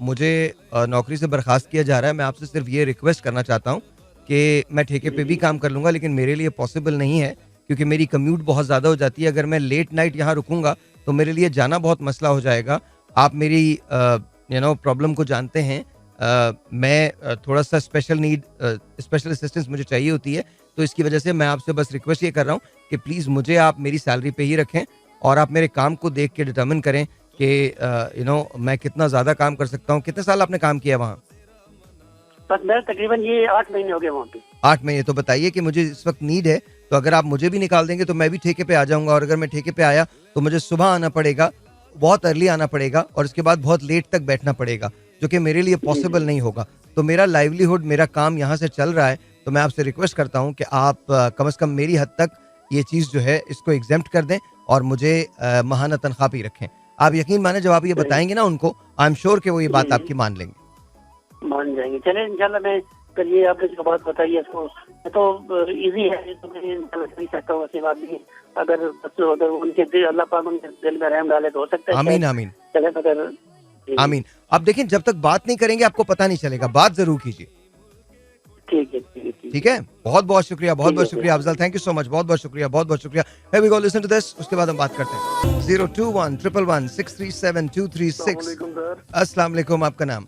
मुझे नौकरी से बर्खास्त किया जा रहा है, मैं आपसे सिर्फ ये रिक्वेस्ट करना चाहता हूँ कि मैं ठेके पे भी काम कर लूंगा, लेकिन मेरे लिए पॉसिबल नहीं है क्योंकि मेरी कम्यूट बहुत ज़्यादा हो जाती है। अगर मैं लेट नाइट यहाँ रुकूंगा तो मेरे लिए जाना बहुत मसला हो जाएगा। आप मेरी प्रॉब्लम को जानते हैं। मैं थोड़ा सा स्पेशल असिस्टेंस मुझे चाहिए होती है, तो इसकी वजह से मैं आपसे बस रिक्वेस्ट ये कर रहा हूँ कि प्लीज़ मुझे आप मेरी सैलरी पे ही रखें और आप मेरे काम को देख के डिटर्मिन करें कि मैं कितना ज़्यादा काम कर सकता हूँ। कितने साल आपने काम किया वहाँ? बस मैं तकरीबन ये 8 महीने हो गए वहाँ पे। 8 महीने। तो बताइए कि मुझे इस वक्त नीड है, तो अगर आप मुझे भी निकाल देंगे तो मैं भी ठेके पे आ जाऊंगा, और अगर मैं ठेके पे आया तो मुझे सुबह आना पड़ेगा, बहुत अर्ली आना पड़ेगा, और इसके बाद बहुत लेट तक बैठना पड़ेगा, जो कि मेरे लिए पॉसिबल नहीं होगा। तो मेरा लाइवलीहुड, मेरा काम यहाँ से चल रहा है, तो मैं आपसे रिक्वेस्ट करता हूँ कि आप कम से कम मेरी हद तक ये चीज़ जो है इसको एग्जेम्प्ट कर दें और मुझे माहाना तनख्वाह भी रखें। आप यकीन माने जब आप ये बताएंगे ना उनको, आई एम श्योर कि वो ये बात आपकी मान लेंगे। मान जाएंगे। चले इंशाल्लाह, मैं फिर ये आपने जो बात बताई है इसको तो इजी है, ये तो मैं इंशाल्लाह कर ही सकता हूँ, ऐसी बात नहीं है। अगर उनके दिल, अल्लाह पाक उनके दिल में रहम डाले तो हो सकता है। आमीन आमीन चले अगर आमीन। अब देखें, जब तक बात नहीं करेंगे आपको पता नहीं चलेगा, बात जरूर कीजिए। ठीक है। ठीक है, बहुत बहुत शुक्रिया, बहुत बहुत शुक्रिया Afzal, thank you so much, बहुत बहुत शुक्रिया, बहुत बहुत शुक्रिया। Here we go, listen to this, उसके बाद हम बात करते हैं। 02111637236। अस्सलाम वालेकुम, आपका नाम?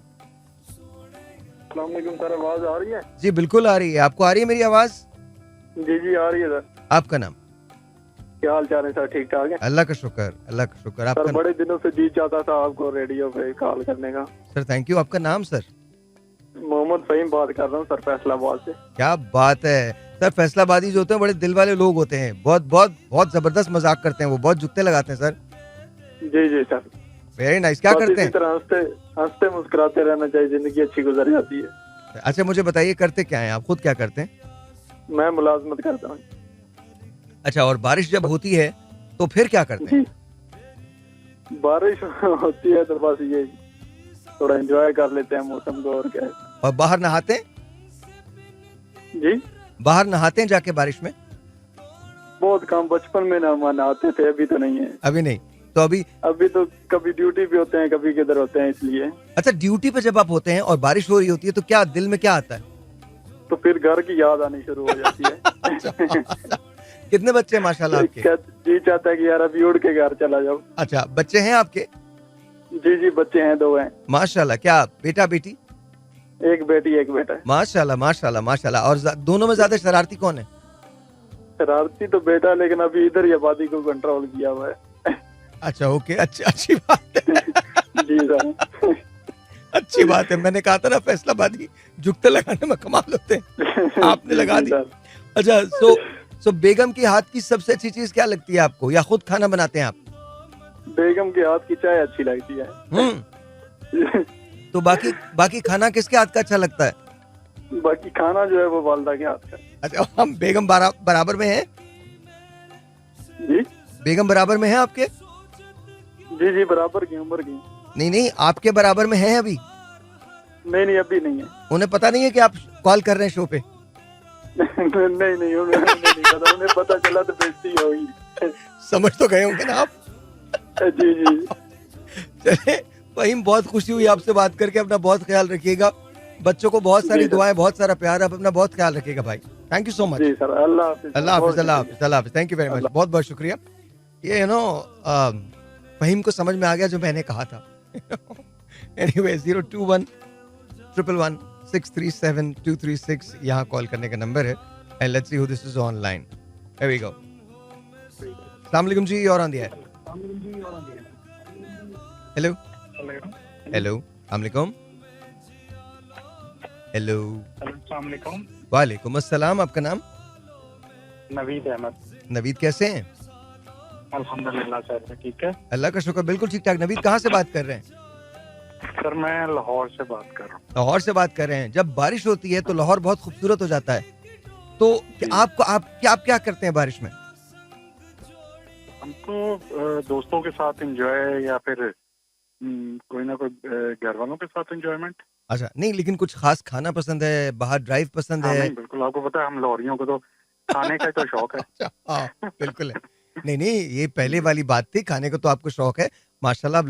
अस्सलाम वालेकुम सर, आवाज आ रही है? जी बिल्कुल आ रही है। आपको आ रही है मेरी आवाज? जी आ रही है सर। आपका नाम? क्या हाल चाल है सर? ठीक ठाक है, अल्लाह का शुक्र, अल्लाह का शुक्र। आपका सर बड़े दिनों से जी चाहता था आपको रेडियो पे कॉल करने का। Sir thank you. आपका नाम सर? मोहम्मद फहीम बात कर रहा हूँ सर, फैसलाबाद से। क्या बात है सर, फैसलाबादी जो होते हैं बड़े दिल वाले लोग होते हैं, बहुत बहुत बहुत जबरदस्त मजाक करते हैं, वो बहुत जुत्ते लगाते हैं सर। जी सर, वेरी नाइस। क्या करते इसी हैं? तरह हंसते मुस्कुराते रहना चाहिए, जिंदगी अच्छी गुजर जाती है। अच्छा मुझे बताइए, करते क्या हैं आप, खुद क्या करते हैं? मैं मुलाजमत करता हूँ। अच्छा, और बारिश जब होती है तो फिर क्या करते हैं? बारिश होती है तो बस ये थोड़ा एंजॉय कर लेते हैं मौसम को, और क्या है। और बाहर नहाते हैं? जी बाहर नहाते हैं जाके बारिश में? बहुत कम, बचपन में ना नहाते थे, अभी तो नहीं है। अभी नहीं? तो अभी तो कभी ड्यूटी पे होते हैं, कभी किधर होते हैं, इसलिए। अच्छा, ड्यूटी पे जब आप होते हैं और बारिश हो रही होती है तो क्या दिल में क्या आता है? तो फिर घर की याद आनी शुरू हो जाती है। कितने बच्चे हैं माशाल्लाह आपके? जी चाहता है कि यार अभी उड़ के घर चला जाओ। अच्छा, बच्चे हैं आपके? जी बच्चे हैं, 2 हैं। माशाल्लाह। क्या बेटा बेटी? एक बेटी एक बेटा है। माशाल्लाह माशाल्लाह माशाल्लाह। और दोनों में ज्यादा शरारती कौन है? शरारती तो बेटा, लेकिन अभी इधर ही आबादी को कंट्रोल किया हुआ है। अच्छा ओके, अच्छी बात है। जी सर। अच्छी बात है। मैंने कहा था ना फैसलाबादी जुगते लगाने में कमाल होते हैं, आपने लगा दी। अच्छा, सो बेगम की हाथ की सबसे अच्छी चीज क्या लगती है आपको, या खुद खाना बनाते हैं आप? बेगम के हाथ की चाय अच्छी लगती है। तो बाकी खाना किसके हाथ का अच्छा लगता है? बाकी खाना जो है वो वालदा के हाथ का। अच्छा, हम बेगम बराबर में हैं? जी बेगम बराबर में है आपके? जी जी, बराबर की उम्र की। नहीं, आपके बराबर में है अभी? नहीं अभी नहीं है। उन्हें पता नहीं है कि आप कॉल कर रहे हैं शो पे? नहीं उन्हें नहीं पता। उन्हें पता चला तो बेइज्जती होगी। समझ तो गए होंगे ना आप? जी। चले वहीम, बहुत खुशी हुई आपसे बात करके। अपना बहुत ख्याल रखिएगा, बच्चों को बहुत सारी दुआएं, बहुत सारा प्यार। आप अपना बहुत ख्याल रखिएगा भाई। Thank you so much. जी सर, अल्लाह हाफिज। अल्लाह हाफिज। थैंक यू वेरी मच, बहुत बहुत शुक्रिया। ये फहीम को समझ में आ गया जो मैंने कहा था। एनीवे, 021 111 637 236 यहाँ कॉल करने का नंबर है। And let's see who this is online. Here we go. अस्सलाम वालेकुम जी, और ऑन द एयर। हेलो अस्सलाम वालेकुम। हेलो अस्सलाम वालेकुम। वालेकुम अस्सलाम। आपका नाम? नवीद अहमद। नवीद, कैसे हैं? अल्हम्दुलिल्लाह सर, ठीक है। अल्लाह का शुक्र, बिल्कुल ठीक ठाक। नवीद, कहाँ से बात कर रहे हैं? सर मैं लाहौर से बात कर रहा हूँ। लाहौर से बात कर रहे हैं। जब बारिश होती है तो लाहौर बहुत खूबसूरत हो जाता है। तो आप क्या करते हैं बारिश में? हमको दोस्तों के साथ एंजॉय, या फिर कोई ना कोई घर वालों के साथ एंजॉयमेंट। अच्छा, नहीं लेकिन कुछ खास खाना पसंद है, बाहर ड्राइव पसंद है? नहीं, बिल्कुल, आपको पता है हम लाहौरियों को तो खाने का तो शौक है। अच्छा, हाँ बिल्कुल है। नहीं, ये पहले वाली बात थी, खाने को तो आपको शौक है। माशाल्लाह, अब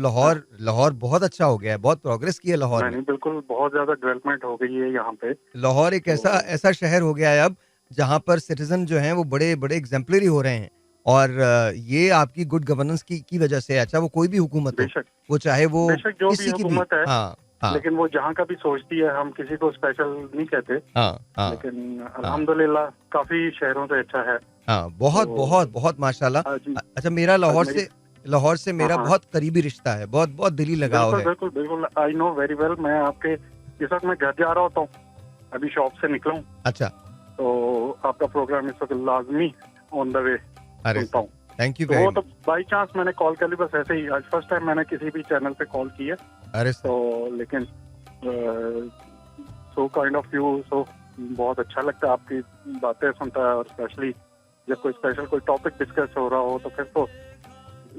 लाहौर बहुत अच्छा हो गया है, बहुत प्रोग्रेस की है लाहौर में। बिल्कुल, बहुत ज्यादा डेवलपमेंट हो गई है यहाँ पे। लाहौर एक ऐसा शहर हो गया है अब, जहाँ पर सिटीजन जो हैं वो बड़े बड़े एग्जाम्पलरी हो रहे हैं। और ये आपकी गुड गवर्नेंस की वजह से। अच्छा, वो कोई भी हुकूमत हो, वो चाहे वो जो किसी भी की भी। हुकूमत है, हाँ। लेकिन वो जहाँ का भी सोचती है, हम किसी को स्पेशल नहीं कहते। हाँ। लेकिन अल्हम्दुलिल्लाह काफी शहरों से अच्छा है। हाँ, बहुत माशाल्लाह। अच्छा, मेरा लाहौर से मेरा बहुत करीबी रिश्ता है, बहुत दिली लगाव है। बिल्कुल, आई नो वेरी वेल। मैं आपके इस वक्त मैं घर जा रहा होता हूँ, अभी शॉप से निकला हूँ। अच्छा, तो आपका प्रोग्राम इस वक्त लाजमी ऑन द वे सुनता हूँ। Thank you. वो तो बाई चांस मैंने कॉल कर ली, बस ऐसे ही। आज फर्स्ट टाइम मैंने किसी भी चैनल पे कॉल की है। अरे तो लेकिन सो काइंड ऑफ यू, सो बहुत अच्छा लगता है आपकी बातें सुनता है। और स्पेशली जब कोई स्पेशल कोई टॉपिक डिस्कस हो रहा हो तो फिर तो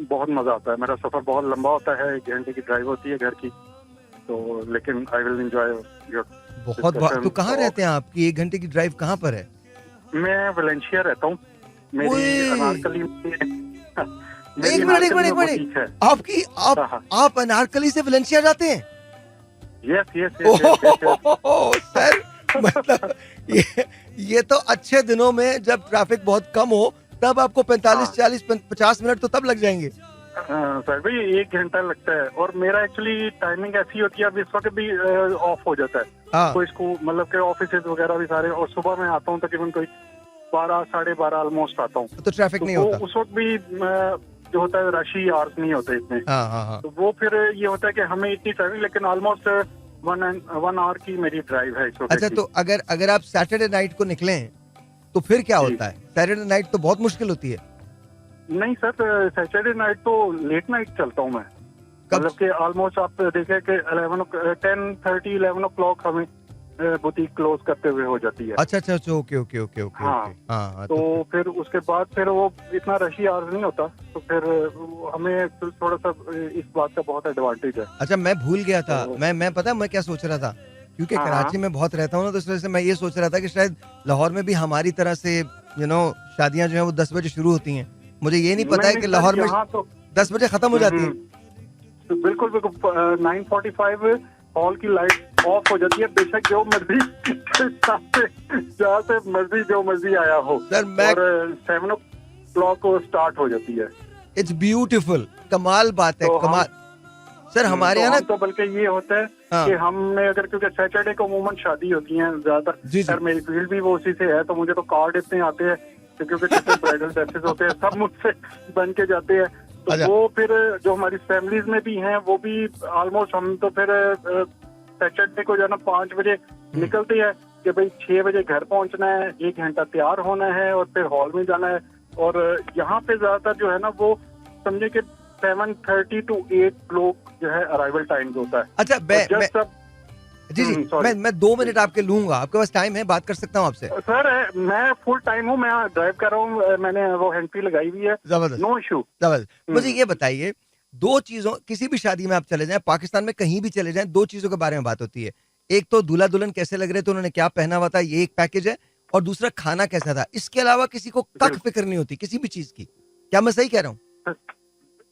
बहुत मजा आता है। मेरा सफर बहुत लंबा होता है, 1 घंटे की ड्राइव होती है घर की, तो लेकिन आई विल एंजॉय योर बहुत। तो कहाँ रहते हैं आपकी 1 घंटे की ड्राइव कहाँ पर है? मैं वेलेंशिया रहता हूँ। मेरी अनारकली एक मिनट, आप अनारकली से वेलेंशिया जाते हैं? यस सर, मतलब ये तो अच्छे दिनों में जब ट्रैफिक बहुत कम हो तब आपको 45, 40, 50 मिनट तो तब लग जाएंगे। सर भाई 1 घंटा लगता है। और मेरा एक्चुअली टाइमिंग ऐसी होती है, अब इस वक्त भी ऑफ हो जाता है। तो इसको मतलब के ऑफिस वगैरह भी सारे, और सुबह मैं आता हूँ तकरीबन कोई 12, 12:30 ऑलमोस्ट आता हूँ। तो ट्रैफिक नहीं होता उस वक्त भी, जो होता है रशी आवर्स नहीं होते इतने। तो वो फिर ये होता है कि हमें इतनी ट्रैफिक, लेकिन ऑलमोस्ट 1 आवर की मेरी ड्राइव है इस वक्त। अच्छा, तो अगर आप सैटरडे नाइट को निकले तो फिर क्या होता है? सैटरडे नाइट तो बहुत मुश्किल होती है। नहीं सर, सैटरडे नाइट तो लेट नाइट चलता हूँ मैं। मतलब कि ऑलमोस्ट आप देखें कि 10:30, 11 o'clock हमें बुटीक क्लोज करते हुए हो जाती है। अच्छा, ओके। हाँ, तो फिर उसके बाद फिर वो इतना रशी आवर्स नहीं होता, तो फिर हमें थोड़ा सा इस बात का बहुत एडवांटेज है। अच्छा, मैं भूल गया था। मैं पता है मैं क्या सोच रहा था, क्योंकि कराची में बहुत रहता हूँ ना, तो इस वजह से मैं ये सोच रहा था कि शायद लाहौर में भी हमारी तरह से शादियां जो है वो 10 बजे शुरू होती हैं। मुझे ये नहीं पता है कि लाहौर में 10 बजे खत्म हो जाती है। तो बिल्कुल 9:45 हॉल की लाइट ऑफ हो जाती है, बेशक जो मर्जी जहाँ से मर्जी जो मर्जी आया हो सर। और 7 o'clock को स्टार्ट हो जाती है। इट्स ब्यूटीफुल, कमाल बात है, कमाल। सर हमारे यहाँ तो बल्कि ये होता है कि हमने अगर, क्योंकि सैटरडे को अमूमन शादी होती है ज्यादातर, सर मेरी फील्ड भी वो उसी से है, तो मुझे तो कार्ड इतने आते हैं क्योंकि जितने ब्राइडल ड्रेसेस होते हैं सब मुझसे बन के जाते हैं। तो अच्छा। वो फिर जो हमारी फैमिलीज में भी हैं वो भी ऑलमोस्ट, हम तो फिर सैटरडे को जो है ना 5 बजे निकलते हैं कि भाई 6 बजे घर पहुंचना है, 1 घंटा तैयार होना है और फिर हॉल में जाना है। और यहाँ पे ज्यादातर जो है ना वो समझे कि 7:30 to 8 लोग जो है अराइवल टाइम होता है। अच्छा जस्ट अब जी sorry. मैं 2 मिनट आपके लूंगा, आपके पास टाइम है, बात कर सकता हूँ आपसे? सर मैं फुल टाइम हूँ, मैं ड्राइव कर रहा हूँ, मैंने वो हैंड फ्री लगाई हुई है, जबरदस्त नो इशू। जबरदस्त। मुझे ये बताइए, 2 चीजों, किसी भी शादी में आप चले जाएं, पाकिस्तान में कहीं भी चले जाएं, 2 चीजों के बारे में बात होती है। एक तो दूल्हा दुल्हन कैसे लग रहे थे, उन्होंने क्या पहना हुआ था, ये एक पैकेज है, और दूसरा खाना कैसा था। इसके अलावा किसी को कख फिक्र नहीं होती किसी भी चीज की। क्या मैं सही कह रहा हूँ?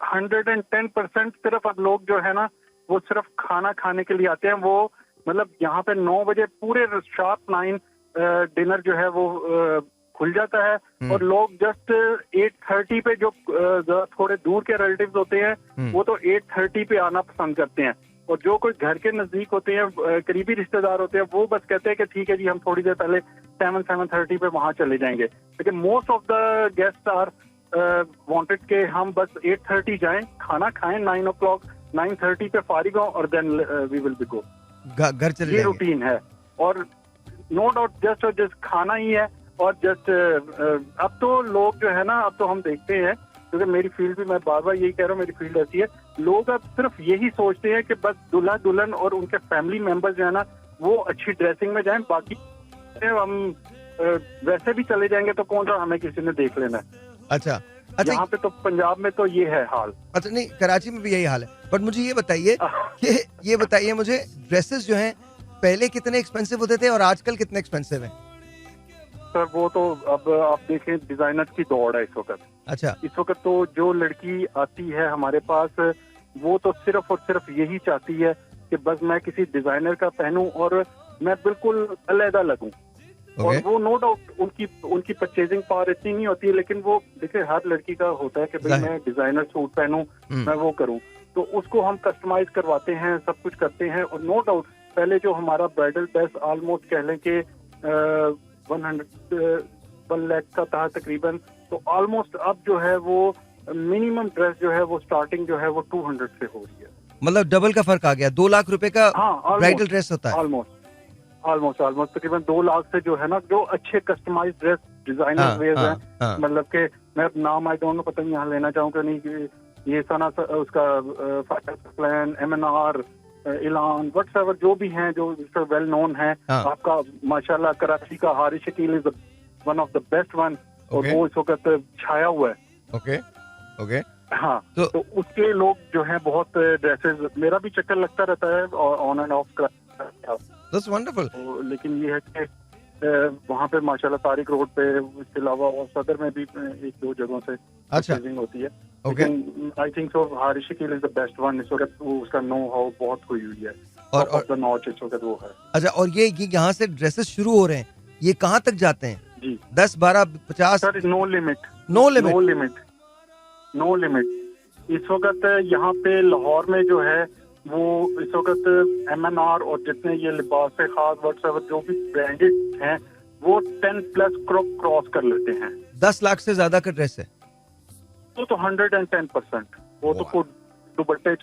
110% सिर्फ अब लोग जो है ना वो सिर्फ खाना खाने के लिए आते हैं। वो मतलब यहाँ पे 9 बजे पूरे शार्प 9 डिनर जो है वो खुल जाता है और लोग जस्ट 8:30 पे जो थोड़े दूर के रिलेटिव्स होते हैं वो तो 8:30 पे आना पसंद करते हैं। और जो कोई घर के नजदीक होते हैं, करीबी रिश्तेदार होते हैं, वो बस कहते हैं कि ठीक है जी हम थोड़ी देर पहले 7:30 पे वहां चले जाएंगे। लेकिन most of the guest are wanted के हम बस 8:30 जाएं, खाना खाएं, 9 o'clock 9:30 पे फारिग हो और then we will be go, घर चले ये जाएंगे। रूटीन है। और नो डाउट जस्ट खाना ही है। और जस्ट अब तो लोग जो है ना, अब तो हम देखते हैं, क्योंकि मेरी फील्ड भी, मैं बार बार यही कह रहा हूँ, मेरी फील्ड ऐसी है, लोग अब सिर्फ यही सोचते हैं कि बस दूल्हा दुल्हन और उनके फैमिली मेंबर्स जो है ना वो अच्छी ड्रेसिंग में जाएं, बाकी हम वैसे भी चले जाएंगे तो कौन सा हमें किसी ने देख लेना है। अच्छा यहाँ पे तो पंजाब में तो ये है हाल। अच्छा, नहीं कराची में भी यही हाल है। बट मुझे ये बताइए कि ये बताइए मुझे, ड्रेसेस जो हैं पहले कितने एक्सपेंसिव होते थे और आजकल कितने एक्सपेंसिव हैं? सर वो तो अब आप देखें, डिजाइनर की दौड़ है इस वक्त। अच्छा। इस वक्त तो जो लड़की आती है हमारे पास वो तो सिर्फ और सिर्फ यही चाहती है कि बस मैं किसी डिजाइनर का पहनूं और मैं बिल्कुल अलहदा लगूं। और वो नो डाउट उनकी परचेजिंग पावर इतनी नहीं होती है, लेकिन वो देखिए हर लड़की का होता है कि भाई मैं डिजाइनर सूट पहनूं, मैं वो करूं, तो उसको हम कस्टमाइज करवाते हैं, सब कुछ करते हैं। और नो डाउट पहले जो हमारा ब्राइडल ड्रेस ऑलमोस्ट कह लें कि 1 लाख का था तकरीबन, तो ऑलमोस्ट अब जो है वो मिनिमम ड्रेस जो है वो स्टार्टिंग जो है वो 200 से हो रही है। मतलब डबल का फर्क आ गया, 2 लाख रुपए का ब्राइडल ड्रेस होता है। ऑलमोस्ट तकरीबन 2 लाख से जो है ना, जो अच्छे कस्टमाइज ड्रेस डिजाइनर वेयर हैं, मतलब के मैं नाम आई डोंट नो पता नहीं यहाँ लेना चाहूँगा नहीं, ये सना उसका प्लान, MNR, इलान, व्हाट्सएवर जो भी हैं जो वेल नोन है। आपका माशाल्लाह कराची का Haris Shakeel is one of the best one, और वो इस वक्त छाया हुआ है। ओके। हाँ, तो उसके लोग जो हैं बहुत ड्रेसेस, मेरा भी चक्कर लगता रहता है on end of. That's wonderful. लेकिन ये है कि वहाँ पे माशाल्लाह तारिक रोड पे, इसके अलावा और सदर में भी 1-2 जगहों से परचेजिंग होती है। लेकिन I think so Haris Shakeel is the best one. इस वक्त उसका नो हाउ बहुत हुई है और द नॉच इस वक्त वो है। अच्छा, और ये यहाँ से ड्रेसेस शुरू हो रहे हैं, ये कहाँ तक जाते हैं? जी 10, 12, 50? Sir no limit. इस वक्त यहाँ पे लाहौर में जो है वो इस वक्त MNR और जितने ये लिबास है खास व्हाट्सएवर जो भी ब्रांडेड हैं वो 10+ क्रॉस कर लेते हैं। 10 लाख से ज्यादा का ड्रेस है वो तो 110%। वो तो दुपट्टे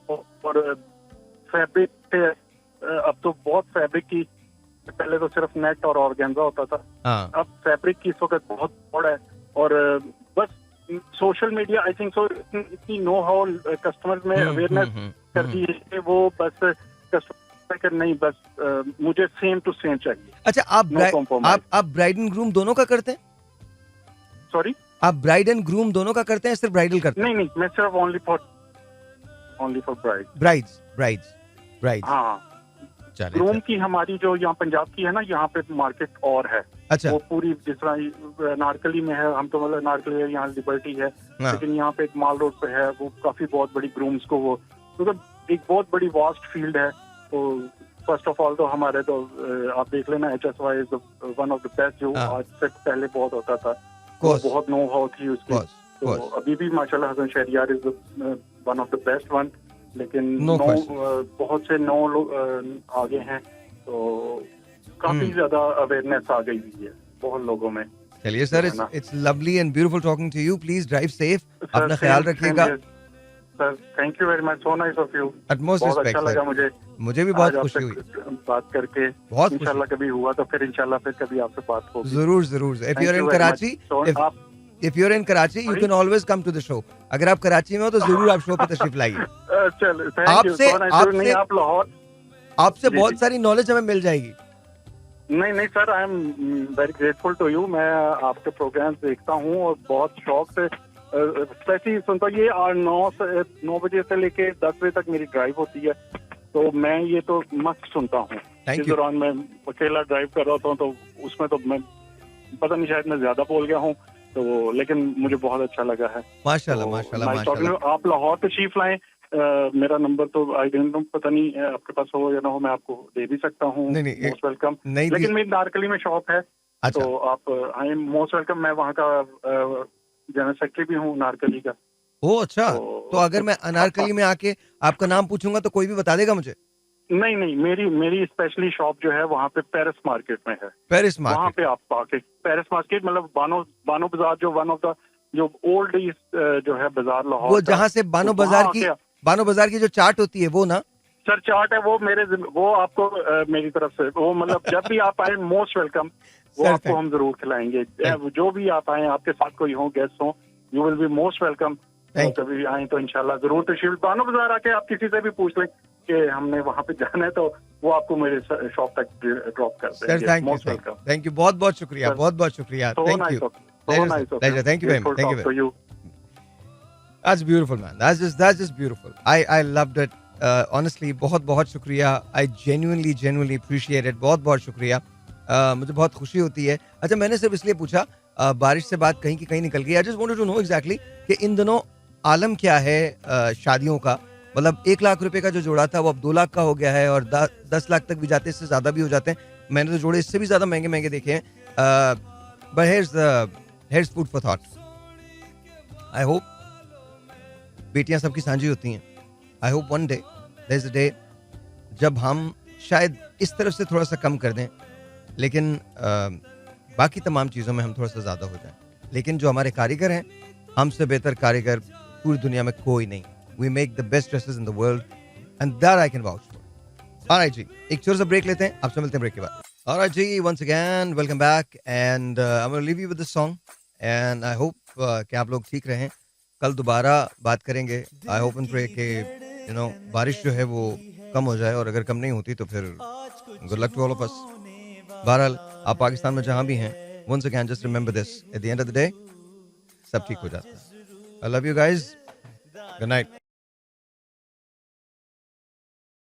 और फैब्रिक पे, अब तो बहुत फैब्रिक की, पहले तो सिर्फ नेट और ऑर्गेन्जा होता था, अब फैब्रिक की इस वक्त बहुत बड़ा है। और बस सोशल मीडिया आई थिंक सो इतनी नो हाउ कस्टमर्स में अवेयरनेस कर दी है कि वो बस कस्टमर नहीं, बस मुझे सेम टू सेम चाहिए। अच्छा, आप ब्राइड एंड ग्रूम दोनों का करते हैं? सॉरी, आप ब्राइड एंड ग्रूम दोनों का करते हैं, सिर्फ ब्राइडल करते हैं? नहीं, मैं सिर्फ ओनली फॉर ब्राइड्स। हाँ, ग्रूम की हमारी जो यहाँ पंजाब की है ना, यहाँ पे मार्केट और है। अच्छा। वो पूरी जिस तरह नारकली में है, हम तो मतलब नारकली है, यहाँ लिबर्टी है, लेकिन यहाँ पे एक माल रोड पे है, वो काफी बहुत बड़ी ग्रूम्स को वो मतलब एक बहुत बड़ी वास्ट फील्ड है। तो फर्स्ट ऑफ ऑल तो हमारे तो आप देख लेना HSY is one of the best, जो आज से पहले बहुत होता था, बहुत नो हाउ थी उसकी। तो अभी भी माशाल्लाह Hasan Shahryar is one of the best one, लेकिन बहुत से नो लोग आगे हैं, तो काफी ज्यादा अवेयरनेस आ गई हुई है बहुत लोगों में। चलिए सर, है ना? it's lovely and beautiful talking to you. Please drive safe. अपना Sir, ख्याल same रखिएगा. here. Sir thank you very much, so nice of you. Utmost बहुत respect, अच्छा लगा sir. मुझे मुझे भी बहुत आज खुशी आपसे हुई. बात करके. बहुत इंशाल्लाह कभी हुआ तो फिर इंशाल्लाह फिर कभी आपसे बात होगी. जरूर जरूर. If Thank you're you in very Karachi, much. So, if you're in Karachi, you Sorry? can always come to the show. अगर आप कराची में हो तो जरूर आप शो पे तशरीफ लाइए. चल थैंक यू. नहीं आप लाहौर, आपसे जी, बहुत जी. सारी नॉलेज हमें मिल जाएगी. नहीं sir, I am very grateful to you. मैं आपके प्रोग्राम देखता हूँ और बहुत शौक से स्पेशली सुनता हूँ. ये 9 बजे से लेके 10 बजे तक मेरी ड्राइव होती है, तो मैं ये तो मस्त सुनता हूँ. Thank इस you. दौरान मैं अकेला ड्राइव कर रहा था तो उसमें तो मैं पता नहीं शायद मैं ज्यादा बोल गया हूँ, तो लेकिन मुझे बहुत अच्छा लगा है. माशाल्लाह तो माशाल्लाह nice talking to माशाल्लाह. you. आप लाहौर तशरीफ लाएं. मेरा नंबर तो आई डोंट नो, पता नहीं आपके पास हो या ना हो, मैं आपको दे भी सकता हूँ. नहीं, मोस्ट वेलकम. नहीं लेकिन मेरी नारकली में शॉप है, अच्छा. तो आप आई एम मोस्ट वेलकम. मैं वहाँ का जनरल सेक्रेटरी भी हूँ नारकली का. ओ अच्छा. तो- तो अगर मैं अनारकली में आके आपका नाम पूछूंगा तो कोई भी बता देगा मुझे? नहीं मेरी स्पेशली शॉप जो है वहाँ पे पेरिस मार्केट में है. पेरिस वहाँ मार्केट. पे आप आके पॅरिस मार्केट मतलब बानो बाजार जो वन ऑफ द जो ओल्ड जो है बाजार लाहौर वो का, जहाँ से बानो तो बाजार वहाँ की आके- बानो बाजार की जो चाट होती है वो ना? सर चार्ट है वो आपको मेरी तरफ से वो मतलब जब भी आप आए मोस्ट वेलकम. वो Sir, आपको thank- हम जरूर खिलाएंगे. Thank जो भी आप आए, आपके साथ कोई हो, गेस्ट हो, you will be most welcome. Thank कभी आए तो इंशाल्लाह जरूर तशरीफ. बानो बाजार आके आप किसी से भी पूछ लें कि हमने वहाँ पे जाना है, तो वो आपको मेरे शॉप तक ड्रॉप कर सर देंगे. Thank most you. Welcome. Thank you. बहुत बहुत शुक्रिया. Sir, बहुत बहुत शुक्रिया. So thank nice you. of you. So nice of you. Pleasure. Thank you very much. Beautiful Thank you talk very to much. you. That's beautiful, man. That's just beautiful. I loved it. Honestly, बहुत बहुत शुक्रिया. I genuinely appreciate it. बहुत बहुत शुक्रिया. मुझे बहुत खुशी होती है. अच्छा, मैंने सिर्फ इसलिए पूछा, बारिश से बात कहीं की कहीं निकल गई. I just wanted to know exactly कि इन दिनों आलम क्या है शादियों का. मतलब 1 लाख रुपए का जो जोड़ा था वो अब 2 लाख का हो गया है और 10 लाख तक भी जाते हैं, इससे ज्यादा भी हो जाते हैं. मैंने तो जोड़े इससे भी ज्यादा महंगे देखे हैं. But here's food for thought. I hope बेटियां सबकी सांझी होती हैं. I hope one day there is a day जब हम शायद इस तरफ से थोड़ा सा कम कर दें, लेकिन बाकी तमाम चीज़ों में हम थोड़ा सा ज़्यादा हो जाएं. लेकिन जो हमारे कारीगर हैं, हमसे बेहतर कारीगर पूरी दुनिया में कोई नहीं. We make the best dresses in the world and that I can vouch for. Alright जी, एक छोटा सा ब्रेक लेते हैं, आपसे मिलते हैं ब्रेक के बाद. ऑलराइट जी, once again welcome back and I am gonna leave you with this song and I hope कि आप लोग ठीक रहें. कल दोबारा बात करेंगे. आई होप एंड प्रे कि बारिश जो है वो कम हो जाए, और अगर कम नहीं होती तो फिर good luck to all of us. बहरहाल आप पाकिस्तान में जहां भी हैं, once again just remember this, at the end of the day सब ठीक हो जाता है. I love you guys. Good night.